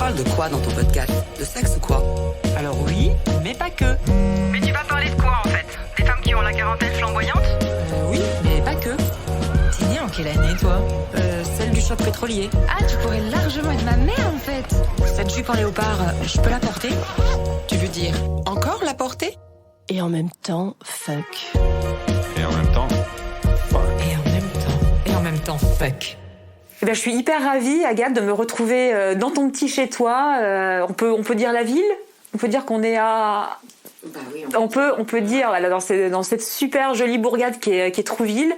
parles de quoi dans ton podcast? De sexe ou quoi? Alors oui, mais pas que. Mais tu vas parler de quoi en fait? Des femmes qui ont la quarantaine flamboyante? Oui, mais pas que. T'es née en quelle année, toi? Celle du choc pétrolier. Ah, tu pourrais largement être ma mère en fait. Cette jupe en léopard, je peux la porter? Tu veux dire encore la porter? Et en même temps, fuck. Et en même temps, fuck. Et en même temps, fuck. Eh ben, je suis hyper ravie, Agathe, de me retrouver dans ton petit chez-toi. On peut dire la ville? On peut dire qu'on est à... Bah oui, on peut dire là, dans cette super jolie bourgade qui est Trouville.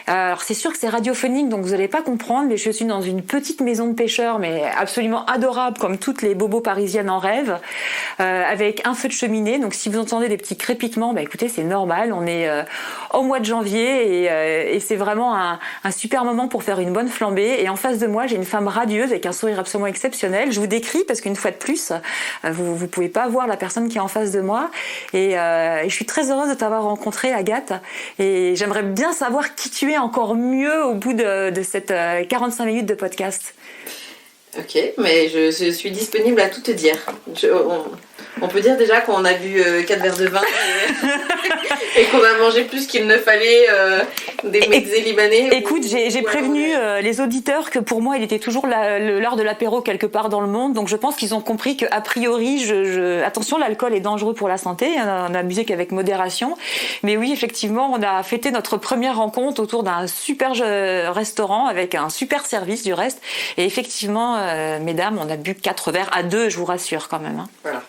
Alors c'est sûr que c'est radiophonique, donc vous n'allez pas comprendre, mais je suis dans une petite maison de pêcheurs, mais absolument adorable, comme toutes les bobos parisiennes en rêvent, avec un feu de cheminée. Donc si vous entendez des petits crépitements, bah écoutez, c'est normal. On est au mois de janvier et c'est vraiment un super moment pour faire une bonne flambée. Et en face de moi, j'ai une femme radieuse avec un sourire absolument exceptionnel. Je vous décris parce qu'une fois de plus, vous pouvez pas voir la personne qui est en face de moi. Et je suis très heureuse de t'avoir rencontrée, Agathe. Et j'aimerais bien savoir qui tu es encore mieux au bout de cette 45 minutes de podcast. Ok, mais je suis disponible à tout te dire. On peut dire déjà qu'on a bu 4 verres de vin et qu'on a mangé plus qu'il ne fallait des mezzés libanais. Écoute, j'ai prévenu les auditeurs que pour moi, il était toujours l'heure de l'apéro quelque part dans le monde. Donc je pense qu'ils ont compris qu'a priori, attention, l'alcool est dangereux pour la santé. On a abusé qu'avec modération. Mais oui, effectivement, on a fêté notre première rencontre autour d'un super restaurant avec un super service du reste. Et effectivement, mesdames, on a bu 4 verres à 2, je vous rassure quand même. Hein. Voilà.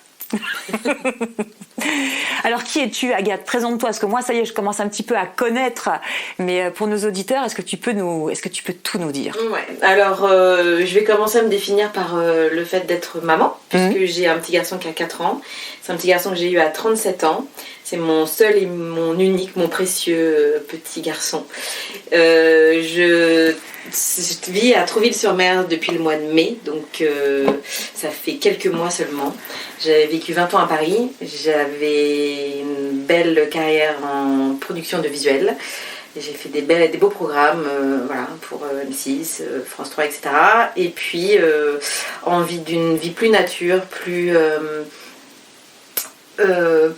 Alors qui es-tu, Agathe? Présente-toi, parce que moi ça y est, je commence un petit peu à connaître, mais pour nos auditeurs, est-ce que tu peux tout nous dire? Ouais. Alors je vais commencer à me définir par le fait d'être maman, puisque j'ai un petit garçon qui a 4 ans. C'est un petit garçon que j'ai eu à 37 ans. C'est mon seul et mon unique, mon précieux petit garçon. Je vis à Trouville-sur-Mer depuis le mois de mai, donc ça fait quelques mois seulement. J'avais vécu 20 ans à Paris, j'avais une belle carrière en production de visuels. J'ai fait des beaux programmes voilà, pour M6, France 3, etc. Et puis envie d'une vie plus nature, plus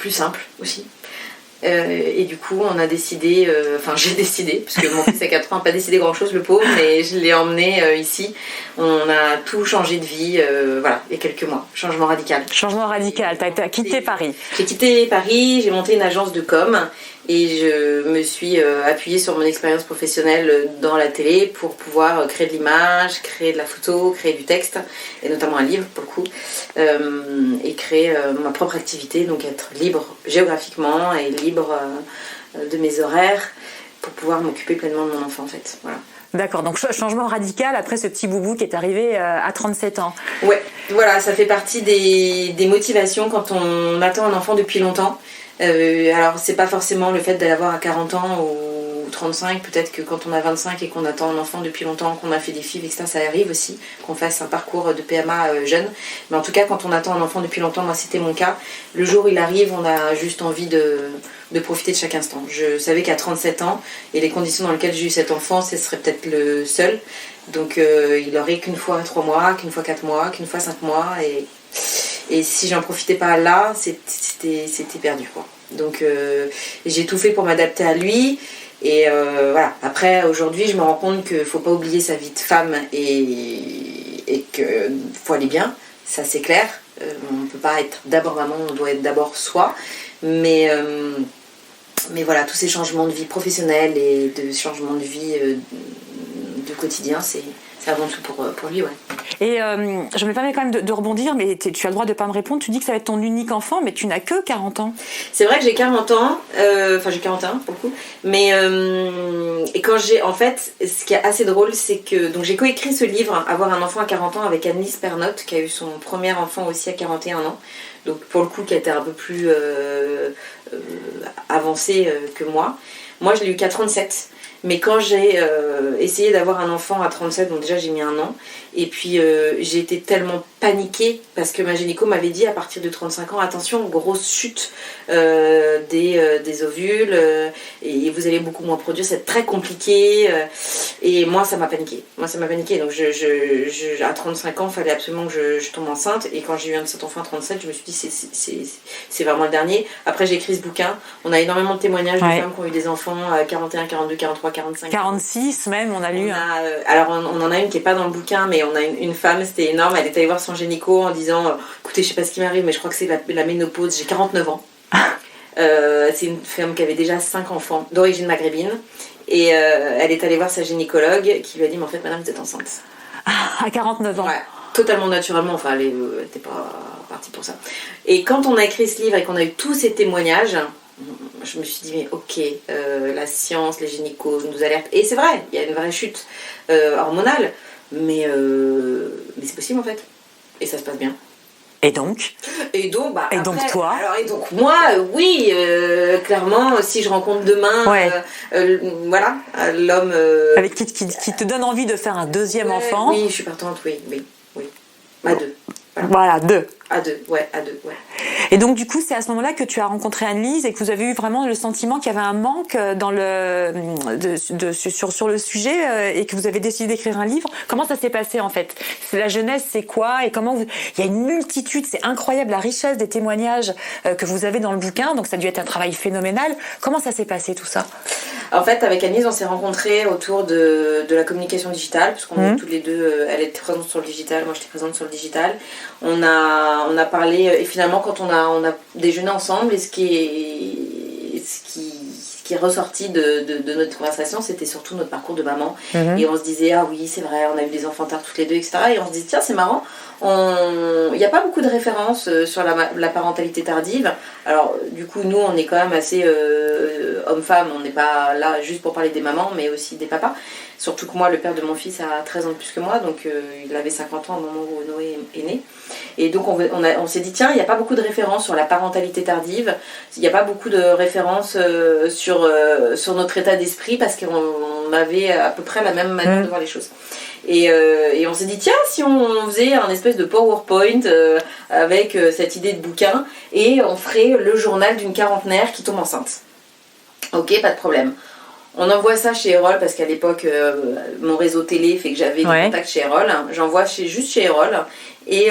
simple aussi. Et du coup on a décidé, j'ai décidé, parce que mon fils a 4 ans n'a pas décidé grand chose le pauvre, mais je l'ai emmené ici. On a tout changé de vie, voilà, il y a quelques mois. Changement radical. Changement radical, t'as quitté Paris. J'ai quitté Paris, j'ai monté une agence de com et je me suis appuyée sur mon expérience professionnelle dans la télé pour pouvoir créer de l'image, créer de la photo, créer du texte, et notamment un livre pour le coup, et créer ma propre activité, donc être libre géographiquement et libre de mes horaires pour pouvoir m'occuper pleinement de mon enfant en fait. Voilà. D'accord, donc changement radical après ce petit boubou qui est arrivé à 37 ans. Ouais, voilà, ça fait partie des motivations quand on attend un enfant depuis longtemps. Alors c'est pas forcément le fait d'avoir à 40 ans ou 35, peut-être que quand on a 25 et qu'on attend un enfant depuis longtemps, qu'on a fait des FIV, etc., ça arrive aussi, qu'on fasse un parcours de PMA jeune. Mais en tout cas, quand on attend un enfant depuis longtemps, moi c'était mon cas, le jour où il arrive, on a juste envie de profiter de chaque instant. Je savais qu'à 37 ans, et les conditions dans lesquelles j'ai eu cet enfant, ce serait peut-être le seul. Donc il aurait qu'une fois 3 mois, qu'une fois 4 mois, qu'une fois 5 mois, et si j'en profitais pas là, c'était perdu quoi. Donc j'ai tout fait pour m'adapter à lui. Et voilà. Après, aujourd'hui, je me rends compte qu'il ne faut pas oublier sa vie de femme et qu'il faut aller bien. Ça, c'est clair. On ne peut pas être d'abord maman, on doit être d'abord soi. Mais voilà, tous ces changements de vie professionnelle et de changements de vie de quotidien, c'est avant tout pour lui, ouais. Et je me permets quand même de rebondir, mais tu as le droit de ne pas me répondre. Tu dis que ça va être ton unique enfant, mais tu n'as que 40 ans. C'est vrai que j'ai 40 ans, j'ai 41 pour le coup, mais et quand en fait, ce qui est assez drôle, c'est que donc j'ai coécrit ce livre, Avoir un enfant à 40 ans, avec Annelise Pernotte, qui a eu son premier enfant aussi à 41 ans, donc pour le coup qui a été un peu plus avancé que moi. Moi je l'ai eu qu'à 37. Mais quand j'ai essayé d'avoir un enfant à 37, donc déjà j'ai mis 1 an, et puis j'ai été tellement paniquée parce que ma gynéco m'avait dit à partir de 35 ans, attention, grosse chute des ovules, et vous allez beaucoup moins produire, c'est très compliqué. Et moi ça m'a paniquée. Donc à 35 ans, il fallait absolument que je tombe enceinte, et quand j'ai eu cet enfant à 37, je me suis dit c'est vraiment le dernier. Après j'ai écrit ce bouquin, on a énormément de témoignages de femmes qui ont eu des enfants à 41, 42, 43, 45. 46 même, on a lu. Alors on en a une qui n'est pas dans le bouquin, mais on a une femme, c'était énorme, elle est allée voir son gynéco en disant écoutez, je sais pas ce qui m'arrive, mais je crois que c'est la ménopause, j'ai 49 ans. C'est une femme qui avait déjà 5 enfants d'origine maghrébine, et elle est allée voir sa gynécologue qui lui a dit mais en fait madame vous êtes enceinte. À 49 ans. Ouais, totalement naturellement, enfin elle n'était pas partie pour ça. Et quand on a écrit ce livre et qu'on a eu tous ces témoignages, je me suis dit mais ok, la science, les gynécos nous alertent, et c'est vrai, il y a une vraie chute hormonale, mais c'est possible en fait, et ça se passe bien. Et donc après, toi alors, et donc moi, oui, clairement, si je rencontre demain, voilà, l'homme... avec qui te donne envie de faire un deuxième enfant. Oui, je suis partante, oui. À 2. Voilà, 2. À 2. Et donc du coup, c'est à ce moment-là que tu as rencontré Anne-Lise et que vous avez eu vraiment le sentiment qu'il y avait un manque sur le sujet, et que vous avez décidé d'écrire un livre. Comment ça s'est passé en fait? La jeunesse, c'est quoi? Et comment il y a une multitude, c'est incroyable la richesse des témoignages que vous avez dans le bouquin, donc ça a dû être un travail phénoménal. Comment ça s'est passé tout ça? En fait, avec Anne-Lise, on s'est rencontrés autour de la communication digitale, parce qu'on est toutes les deux, elle était présente sur le digital, moi j'étais présente sur le digital. On a parlé, et finalement quand on a déjeuné ensemble, et ce qui est ressorti de notre conversation, c'était surtout notre parcours de maman. Et on se disait, ah oui, c'est vrai, on a eu des enfants tard toutes les deux, etc. Et on se dit, tiens, c'est marrant, il n'y a pas beaucoup de références sur la parentalité tardive. Alors, du coup, nous, on est quand même assez homme-femme, on n'est pas là juste pour parler des mamans, mais aussi des papas. Surtout que moi, le père de mon fils a 13 ans de plus que moi, donc il avait 50 ans au moment où Noé est né. Et donc on s'est dit, tiens, il n'y a pas beaucoup de références sur la parentalité tardive, il n'y a pas beaucoup de références sur notre état d'esprit, parce qu'on avait à peu près la même manière de voir les choses. Et on s'est dit, tiens, si on faisait un espèce de PowerPoint avec cette idée de bouquin, et on ferait le journal d'une quarantenaire qui tombe enceinte. Ok, pas de problème. On envoie ça chez Erol, parce qu'à l'époque, mon réseau télé fait que j'avais des contacts chez Erol. J'envoie juste chez Erol, et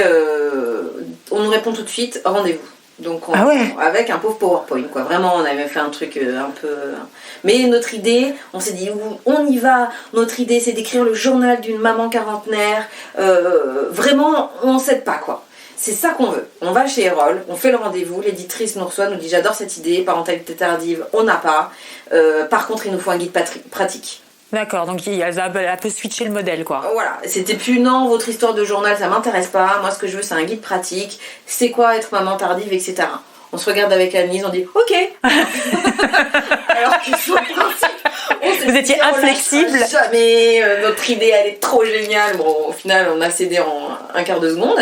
on nous répond tout de suite, rendez-vous. Donc avec un pauvre PowerPoint, quoi. Vraiment, on avait fait un truc un peu... Mais notre idée, on s'est dit, on y va. Notre idée, c'est d'écrire le journal d'une maman quarantenaire. Vraiment, on ne s'aide pas, quoi. C'est ça qu'on veut. On va chez Erol, on fait le rendez-vous, l'éditrice nous reçoit, nous dit j'adore cette idée, parentalité tardive, on n'a pas. Par contre, il nous faut un guide pratique. D'accord, donc elle a peu switché le modèle, quoi. Voilà, c'était plus non, votre histoire de journal, ça m'intéresse pas. Moi, ce que je veux, c'est un guide pratique. C'est quoi être maman tardive, etc. On se regarde avec Anne-Lise, on dit ok. Alors que sur le principe, vous étiez inflexible. Jamais, notre idée elle est trop géniale. Bon, au final, on a cédé en un quart de seconde.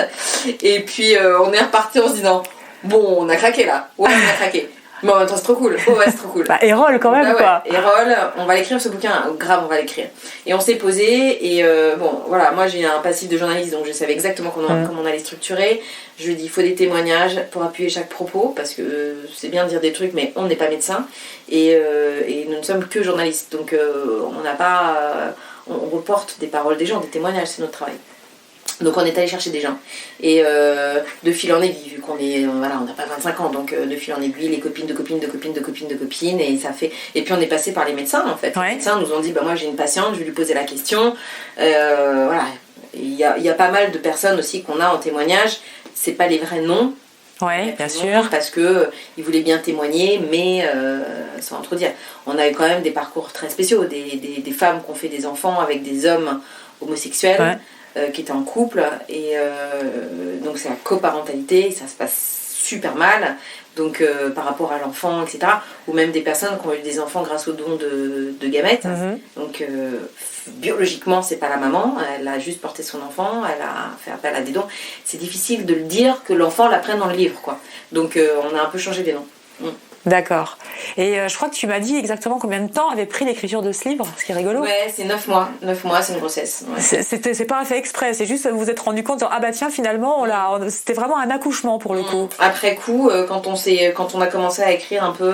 Et puis on est reparti en se disant bon, on a craqué là. Ouais, on a craqué. Mais en même temps, c'est trop cool. Oh, ouais, c'est trop cool. Erol quand même, quoi. Erol, on va l'écrire ce bouquin. Grave, on va l'écrire. Et on s'est posé. Et bon, voilà, moi j'ai un passif de journaliste, donc je savais exactement comment on allait structurer. Je lui ai dit, il faut des témoignages pour appuyer chaque propos, parce que c'est bien de dire des trucs, mais on n'est pas médecin. Et nous ne sommes que journalistes. Donc on n'a pas... on reporte des paroles des gens, des témoignages, c'est notre travail. Donc on est allé chercher des gens, et de fil en aiguille, vu qu'on est, voilà, on n'a pas 25 ans, donc de fil en aiguille, les copines de copines, et ça fait, et puis on est passé par les médecins en fait. Les médecins nous ont dit, bah moi j'ai une patiente, je vais lui poser la question, voilà, il y a pas mal de personnes aussi qu'on a en témoignage, c'est pas les vrais noms. Oui, bien sûr. Parce qu'ils voulaient bien témoigner, mais sans trop dire. On a eu quand même des parcours très spéciaux, des femmes qui ont fait des enfants avec des hommes homosexuels. Qui étaient en couple, et donc c'est la coparentalité, et ça se passe super mal, donc par rapport à l'enfant, etc. Ou même des personnes qui ont eu des enfants grâce au don de gamètes. Donc biologiquement c'est pas la maman, elle a juste porté son enfant, elle a fait appel à des dons. C'est difficile de le dire que l'enfant l'apprenne dans le livre, quoi. Donc on a un peu changé les noms. D'accord. Et je crois que tu m'as dit exactement combien de temps avait pris l'écriture de ce livre, ce qui est rigolo. Ouais, c'est 9 mois. 9 mois, c'est une grossesse. Ouais. C'est pas un fait exprès, c'est juste que vous vous êtes rendu compte, ah bah tiens, finalement, c'était vraiment un accouchement pour le coup. Après coup, quand on a commencé à écrire un peu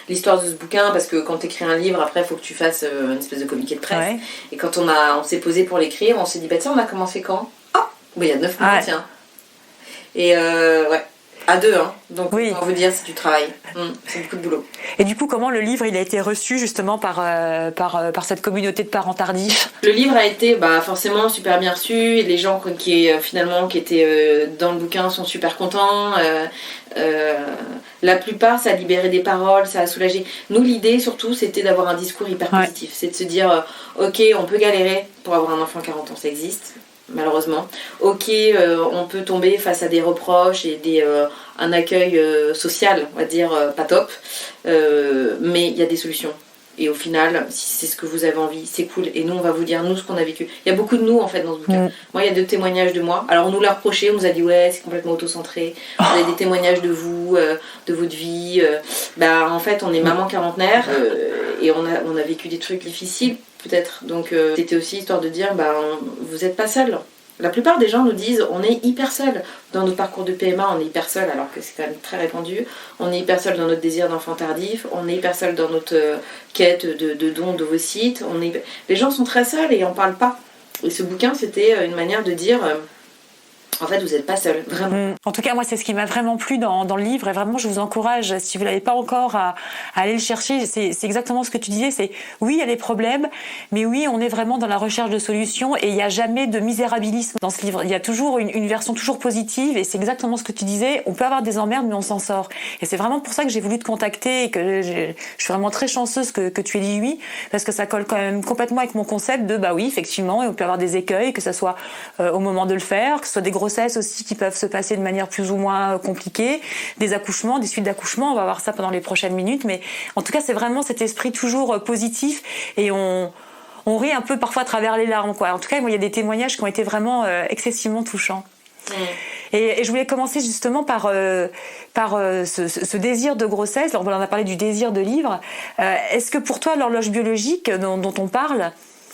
l'histoire de ce bouquin, parce que quand tu écris un livre, après, il faut que tu fasses une espèce de communiqué de presse. Ouais. Et quand on s'est posé pour l'écrire, on s'est dit, bah tiens, on a commencé quand ? Ah, bah il y a 9 mois, tiens. Et ouais. À 2, hein. Donc oui. On veut dire c'est du travail. C'est beaucoup de boulot. Et du coup, comment le livre il a été reçu justement par cette communauté de parents tardifs ? Le livre a été forcément super bien reçu. Et les gens qui étaient dans le bouquin sont super contents. La plupart, ça a libéré des paroles, ça a soulagé. Nous, l'idée surtout, c'était d'avoir un discours hyper positif. C'est de se dire, ok, on peut galérer pour avoir un enfant à 40 ans, ça existe. Malheureusement. Ok, on peut tomber face à des reproches et un accueil social, on va dire, pas top. Mais il y a des solutions. Et au final, si c'est ce que vous avez envie, c'est cool. Et nous, on va vous dire, nous, ce qu'on a vécu. Il y a beaucoup de nous, en fait, dans ce bouquin. Moi, il y a 2 témoignages de moi. Alors, on nous l'a reproché, on nous a dit, ouais, c'est complètement auto-centré. Vous avez des témoignages de vous, de votre vie. En fait, on est maman quarantenaire et on a vécu des trucs difficiles, peut-être. Donc, c'était aussi histoire de dire, vous n'êtes pas seul. La plupart des gens nous disent on est hyper seul dans notre parcours de PMA, on est hyper seul alors que c'est quand même très répandu. On est hyper seul dans notre désir d'enfant tardif, on est hyper seul dans notre quête de dons d'ovocytes. Les gens sont très seuls et on parle pas. Et ce bouquin c'était une manière de dire en fait vous n'êtes pas seul, vraiment. En tout cas moi c'est ce qui m'a vraiment plu dans le livre et vraiment je vous encourage si vous l'avez pas encore à aller le chercher. C'est exactement ce que tu disais, c'est oui il y a des problèmes mais oui on est vraiment dans la recherche de solutions et il n'y a jamais de misérabilisme dans ce livre. Il y a toujours une version toujours positive et c'est exactement ce que tu disais, on peut avoir des emmerdes mais on s'en sort. Et c'est vraiment pour ça que j'ai voulu te contacter et que je suis vraiment très chanceuse que tu aies dit oui parce que ça colle quand même complètement avec mon concept de oui effectivement on peut avoir des écueils, que ça soit au moment de le faire, que ce soit des grossesses aussi qui peuvent se passer de manière plus ou moins compliquée, des accouchements, des suites d'accouchements, on va voir ça pendant les prochaines minutes, mais en tout cas c'est vraiment cet esprit toujours positif et on rit un peu parfois à travers les larmes, quoi. En tout cas, moi, il y a des témoignages qui ont été vraiment excessivement touchants. Et je voulais commencer justement par ce désir de grossesse. Alors, on en a parlé du désir de livre. Est-ce que pour toi, l'horloge biologique dont on parle,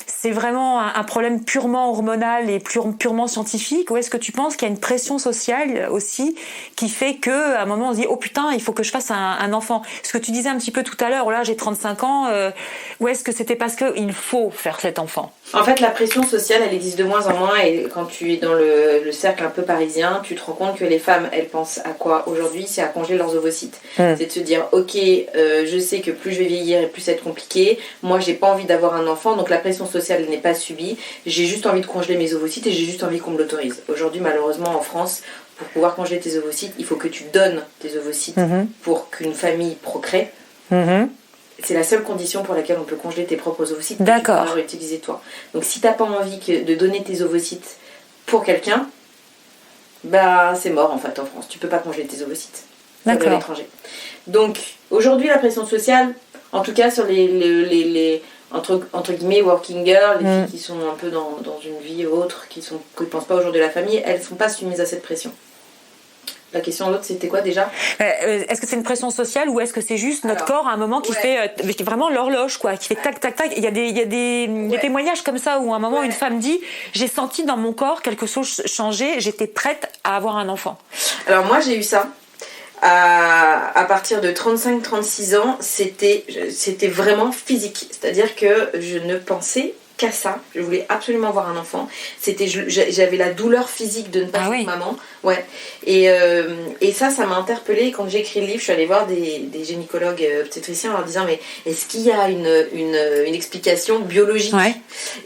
c'est vraiment un problème purement hormonal et purement scientifique, ou est-ce que tu penses qu'il y a une pression sociale aussi qui fait qu'à un moment on se dit oh putain il faut que je fasse un enfant? Ce que tu disais un petit peu tout à l'heure, là j'ai 35 ans, ou est-ce que c'était parce qu'il faut faire cet enfant? En fait la pression sociale elle existe de moins en moins et quand tu es dans le cercle un peu parisien tu te rends compte que les femmes elles pensent à quoi aujourd'hui? C'est à congeler leurs ovocytes. C'est de se dire ok je sais que plus je vais vieillir et plus ça va être compliqué, moi j'ai pas envie d'avoir un enfant donc la pression sociale n'est pas subie, j'ai juste envie de congeler mes ovocytes et j'ai juste envie qu'on me l'autorise. Aujourd'hui malheureusement en France pour pouvoir congeler tes ovocytes il faut que tu donnes tes ovocytes pour qu'une famille procrée. C'est la seule condition pour laquelle on peut congeler tes propres ovocytes. D'accord. Tu peux réutiliser toi. Donc si t'as pas envie de donner tes ovocytes pour quelqu'un, c'est mort en fait en France. Tu peux pas congeler tes ovocytes. D'accord. À l'étranger. Donc aujourd'hui la pression sociale, en tout cas sur les entre guillemets working girls, les filles qui sont un peu dans une vie autre, qui ne pensent pas au jour de la famille, elles sont pas soumises à cette pression. La question de l'autre, c'était quoi déjà? Est-ce que c'est une pression sociale ou est-ce que c'est juste notre corps à un moment qui fait vraiment l'horloge, quoi, qui fait tac tac tac? Il y a des témoignages comme ça où à un moment une femme dit j'ai senti dans mon corps quelque chose changer, j'étais prête à avoir un enfant. Alors moi j'ai eu ça. À partir de 35-36 ans, c'était vraiment physique. C'est-à-dire que je ne pensais qu'à ça. Je voulais absolument avoir un enfant. J'avais la douleur physique de ne pas être maman. Ouais. Et ça m'a interpellée. Quand j'ai écrit le livre, je suis allée voir des gynécologues obstétriciens en leur disant mais est-ce qu'il y a une explication biologique?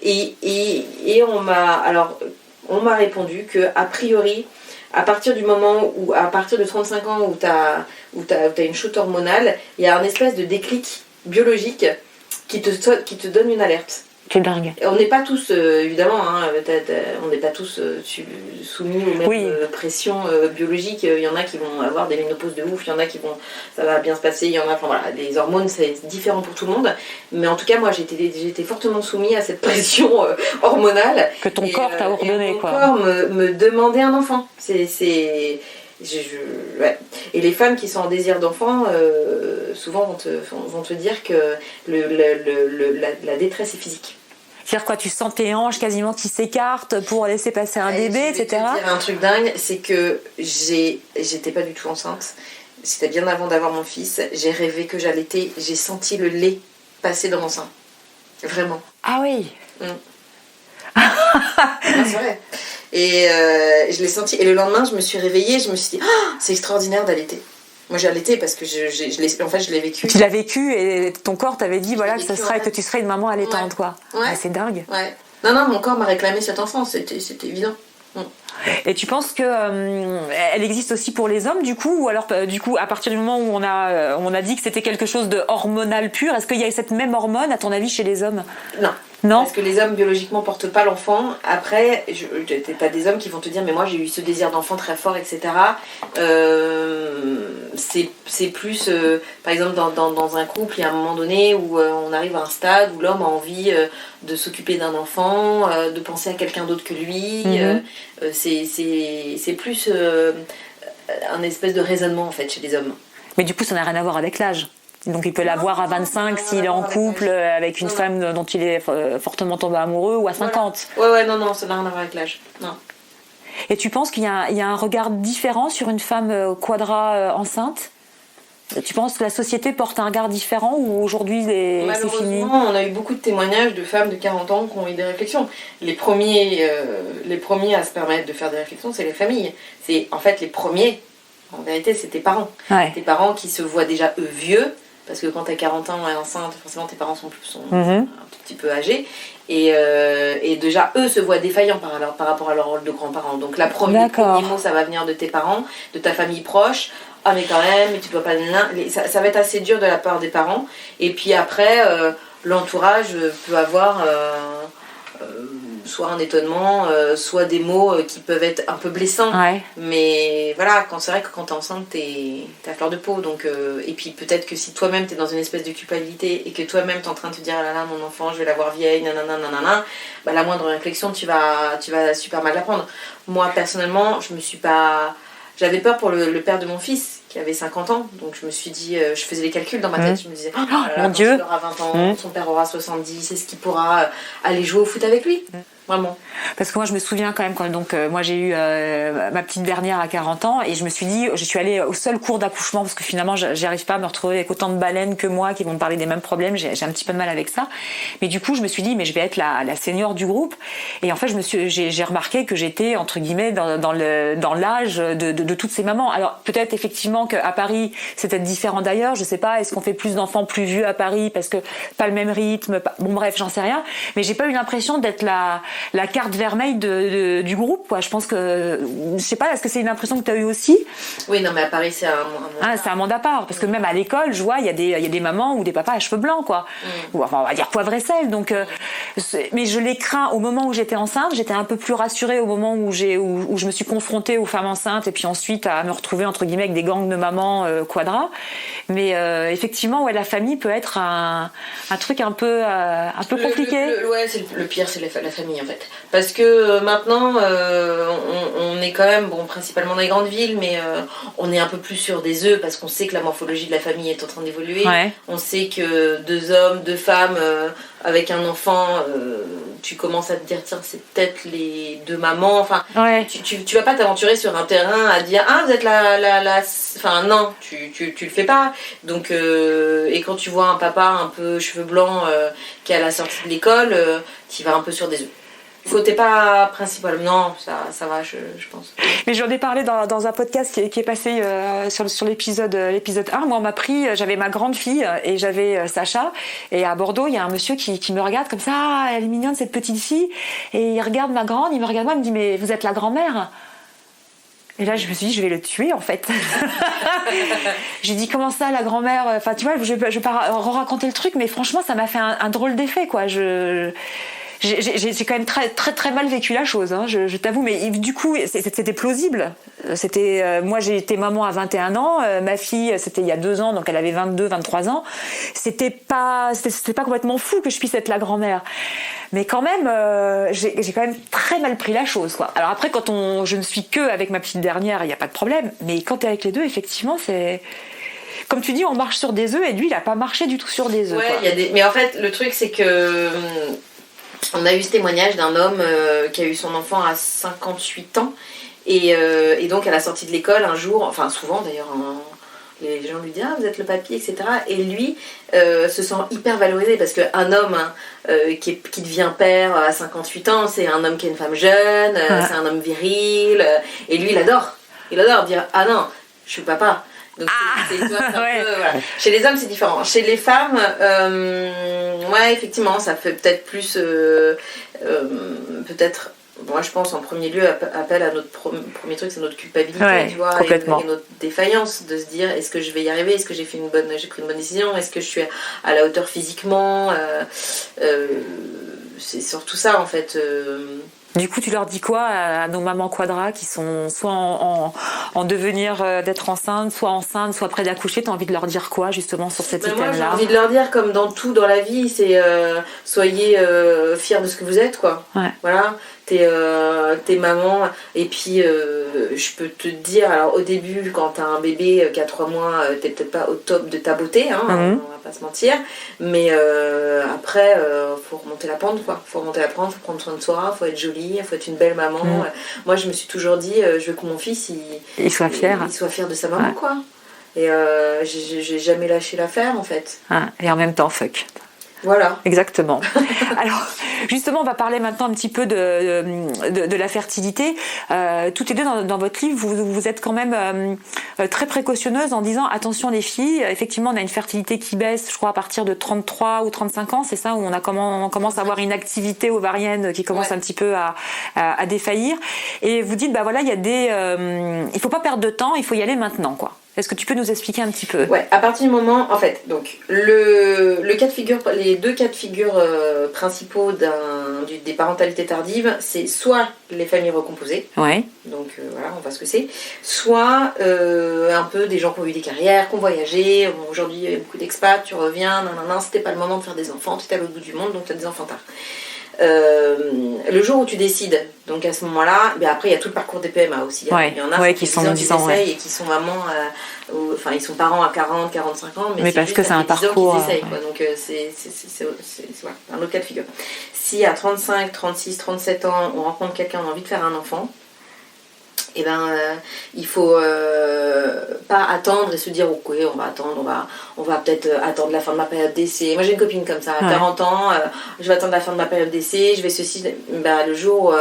Et on m'a répondu que a priori à partir du moment où, à partir de 35 ans où t'as une chute hormonale, il y a un espèce de déclic biologique qui te donne une alerte. C'est dingue. Et on n'est pas tous, évidemment, on n'est pas tous soumis aux mêmes pressions biologiques. Il y en a qui vont avoir des ménopauses de ouf, il y en a ça va bien se passer, il y en a, les hormones c'est différent pour tout le monde. Mais en tout cas, moi j'étais fortement soumise à cette pression hormonale. Que ton corps t'a ordonné, quoi. Mon corps me demandait un enfant. Ouais. Et les femmes qui sont en désir d'enfant, souvent vont te dire que la détresse est physique. C'est-à-dire quoi, tu sens tes hanches quasiment qui s'écartent pour laisser passer un bébé, etc. Je vais te dire un truc dingue, c'est que j'étais pas du tout enceinte. C'était bien avant d'avoir mon fils. J'ai rêvé que j'allaitais, j'ai senti le lait passer dans mon sein. Vraiment. Ah oui. Non, c'est vrai. Et je l'ai senti. Et le lendemain, je me suis réveillée, je me suis dit, c'est extraordinaire d'allaiter. Moi, j'ai allaité parce que je l'ai vécu. Tu l'as vécu et ton corps t'avait dit voilà, que tu serais une maman allaitante, ouais. quoi. Ouais. C'est dingue. Ouais. Non, mon corps m'a réclamé cet enfant, c'était évident. Et tu penses que elle existe aussi pour les hommes, du coup, ou alors du coup, à partir du moment où on a dit que c'était quelque chose de hormonal pur, est-ce qu'il y a cette même hormone, à ton avis, chez les hommes? Non. Parce que les hommes biologiquement portent pas l'enfant. Après, t'as des hommes qui vont te dire mais moi j'ai eu ce désir d'enfant très fort, etc. C'est plus, par exemple dans un couple, il y a un moment donné où on arrive à un stade où l'homme a envie de s'occuper d'un enfant, de penser à quelqu'un d'autre que lui. C'est plus un espèce de raisonnement en fait chez les hommes. Mais du coup ça n'a rien à voir avec l'âge. Donc il peut l'avoir à 25 s'il est en couple avec une femme dont il est fortement tombé amoureux, ou à 50. Voilà. Non, ça n'a rien à voir avec l'âge. Non. Et tu penses qu'il y a un regard différent sur une femme quadra enceinte? Tu penses que la société porte un regard différent, ou aujourd'hui c'est fini? On a eu beaucoup de témoignages de femmes de 40 ans qui ont eu des réflexions. Les premiers à se permettre de faire des réflexions, c'est les familles. C'est en fait les premiers, en vérité, c'est tes parents. Ouais. Tes parents qui se voient déjà eux vieux. Parce que quand t'as 40 ans et enceinte, forcément tes parents sont un tout petit peu âgés. Et déjà, eux se voient défaillants par rapport à leur rôle de grands-parents. Donc le premier mot, ça va venir de tes parents, de ta famille proche. Ah mais quand même, mais tu dois pas... Ça va être assez dur de la part des parents. Et puis après, l'entourage peut avoir... soit un étonnement, soit des mots qui peuvent être un peu blessants. Ouais. Mais voilà, c'est vrai que quand t'es enceinte, t'es à fleur de peau. Donc, et puis peut-être que si toi-même t'es dans une espèce de culpabilité et que toi-même t'es en train de te dire ah là là, mon enfant, je vais la voir vieille, nanana, bah, la moindre réflexion, tu vas super mal la prendre. Moi, personnellement, j'avais peur pour le père de mon fils qui avait 50 ans, donc je me suis dit, je faisais les calculs dans ma tête, je me disais, mon Dieu, il aura 20 ans, son père aura 70, est-ce qu'il pourra aller jouer au foot avec lui? Vraiment. Parce que moi je me souviens quand même moi j'ai eu ma petite dernière à 40 ans et je me suis dit, je suis allée au seul cours d'accouchement parce que finalement j'arrive pas à me retrouver avec autant de baleines que moi qui vont me parler des mêmes problèmes, j'ai un petit peu de mal avec ça. Mais du coup je me suis dit mais je vais être la senior du groupe, et en fait j'ai remarqué que j'étais entre guillemets dans l'âge de toutes ces mamans. Alors peut-être effectivement qu'à Paris c'est peut-être différent d'ailleurs, je sais pas, est-ce qu'on fait plus d'enfants plus vieux à Paris parce que pas le même rythme, bon bref j'en sais rien, mais j'ai pas eu l'impression d'être la carte vermeille du groupe, quoi. Je pense que, je sais pas, est-ce que c'est une impression que tu as eu aussi? Oui, non, mais à Paris, c'est un monde. C'est un monde à part. Parce que même à l'école, je vois, il y a des mamans ou des papas à cheveux blancs, quoi. Ou enfin, on va dire poivre et sel. Donc, mais je les crains au moment où j'étais enceinte. J'étais un peu plus rassurée au moment où je me suis confrontée aux femmes enceintes et puis ensuite à me retrouver, entre guillemets, avec des gangs de mamans quadra. Mais effectivement, ouais, la famille peut être un truc un peu compliqué. Ouais, le pire, c'est la famille, en fait. Parce que maintenant, on est quand même, principalement dans les grandes villes, mais on est un peu plus sur des œufs parce qu'on sait que la morphologie de la famille est en train d'évoluer. Ouais. On sait que 2 hommes, 2 femmes avec un enfant, tu commences à te dire, tiens, c'est peut-être les 2 mamans. Enfin, ouais. tu vas pas t'aventurer sur un terrain à dire, ah, vous êtes Enfin, non, tu le fais pas. Donc, et quand tu vois un papa un peu cheveux blancs qui est à la sortie de l'école, tu vas un peu sur des œufs. T'es pas principal, non, ça va, je pense. Mais j'en ai parlé dans un podcast qui est passé sur l'épisode 1. Moi, on m'a pris, j'avais ma grande fille et j'avais Sacha. Et à Bordeaux, il y a un monsieur qui me regarde comme ça, ah, elle est mignonne cette petite fille. Et il regarde ma grande, il me regarde moi, il me dit, mais vous êtes la grand-mère? Et là, je me suis dit, je vais le tuer, en fait. J'ai dit, comment ça, la grand-mère? Enfin, tu vois, je vais pas raconter le truc, mais franchement, ça m'a fait un drôle d'effet, quoi. J'ai quand même très très très mal vécu la chose, hein, je t'avoue, mais du coup c'était plausible. Moi j'ai été maman à 21 ans, ma fille c'était il y a 2 ans, donc elle avait 22, 23 ans. C'était pas complètement fou que je puisse être la grand-mère. Mais quand même, j'ai quand même très mal pris la chose, quoi. Alors après, je ne suis que avec ma petite dernière, il n'y a pas de problème. Mais quand t'es avec les deux, effectivement, c'est... Comme tu dis, on marche sur des œufs, et lui, il n'a pas marché du tout sur des œufs. Ouais, mais en fait, le truc, c'est que... On a eu ce témoignage d'un homme qui a eu son enfant à 58 ans. Et donc, à la sortie de l'école, un jour, enfin souvent d'ailleurs... Les gens lui disent « Ah, vous êtes le papy, etc. » Et lui se sent hyper valorisé parce qu'un homme qui devient père à 58 ans, c'est un homme qui a une femme jeune, c'est un homme viril. Et lui, il adore dire « Ah non, je suis papa. » Donc c'est toi, c'est un peu, voilà. Chez les hommes, c'est différent. Chez les femmes, ouais, effectivement, ça fait peut-être plus... peut-être... Moi, je pense en premier lieu, appel à notre premier truc, c'est notre culpabilité, tu vois, et notre défaillance de se dire est-ce que je vais y arriver, est-ce que j'ai pris une bonne décision, est-ce que je suis à la hauteur physiquement, c'est surtout ça en fait. Du coup, tu leur dis quoi à nos mamans quadra qui sont soit en devenir d'être enceintes, soit près d'accoucher? T'as envie de leur dire quoi justement sur cet item-là? Moi, j'ai envie de leur dire, comme dans tout dans la vie, c'est soyez fiers de ce que vous êtes, quoi. Ouais. Voilà. T'es maman, et puis je peux te dire, alors au début quand t'as un bébé qui a 3 mois, t'es peut-être pas au top de ta beauté, hein, on va pas se mentir, mais après faut remonter la pente, quoi. Faut remonter la pente, faut prendre soin de soi, faut être jolie, faut être une belle maman. Moi je me suis toujours dit, je veux que mon fils il soit fier de sa maman, quoi. Et j'ai jamais lâché l'affaire en fait. Et en même temps, fuck. Voilà. Exactement. Alors, justement, on va parler maintenant un petit peu de la fertilité. Toutes les deux, dans votre livre, vous êtes quand même très précautionneuse en disant attention les filles, effectivement, on a une fertilité qui baisse, je crois, à partir de 33 ou 35 ans, c'est ça, où on commence à avoir une activité ovarienne qui commence un petit peu à défaillir. Et vous dites, bah voilà, il faut pas perdre de temps, il faut y aller maintenant, quoi. Est-ce que tu peux nous expliquer un petit peu? Ouais, à partir du moment, en fait, donc le cas de figure, les 2 cas de figure principaux des parentalités tardives, c'est soit les familles recomposées, donc voilà, on voit ce que c'est, soit un peu des gens qui ont eu des carrières, qui ont voyagé, aujourd'hui il y a beaucoup d'expats, tu reviens, c'était pas le moment de faire des enfants, tu étais à l'autre bout du monde, donc tu as des enfants tard. Le jour où tu décides, donc à ce moment-là, après il y a tout le parcours des PMA aussi. Il y en a qui sont 10 ans et qui sont vraiment, enfin ils sont parents à 40, 45 ans, mais parce que c'est un parcours. Qu'ils essayent, quoi. Donc c'est voilà, un autre cas de figure. Si à 35, 36, 37 ans, on rencontre quelqu'un, on a envie de faire un enfant, et il faut pas attendre et se dire ok, on va attendre, on va peut-être attendre la fin de ma période d'essai. Moi j'ai une copine comme ça, à 40 ans, je vais attendre la fin de ma période d'essai, je vais ceci, le jour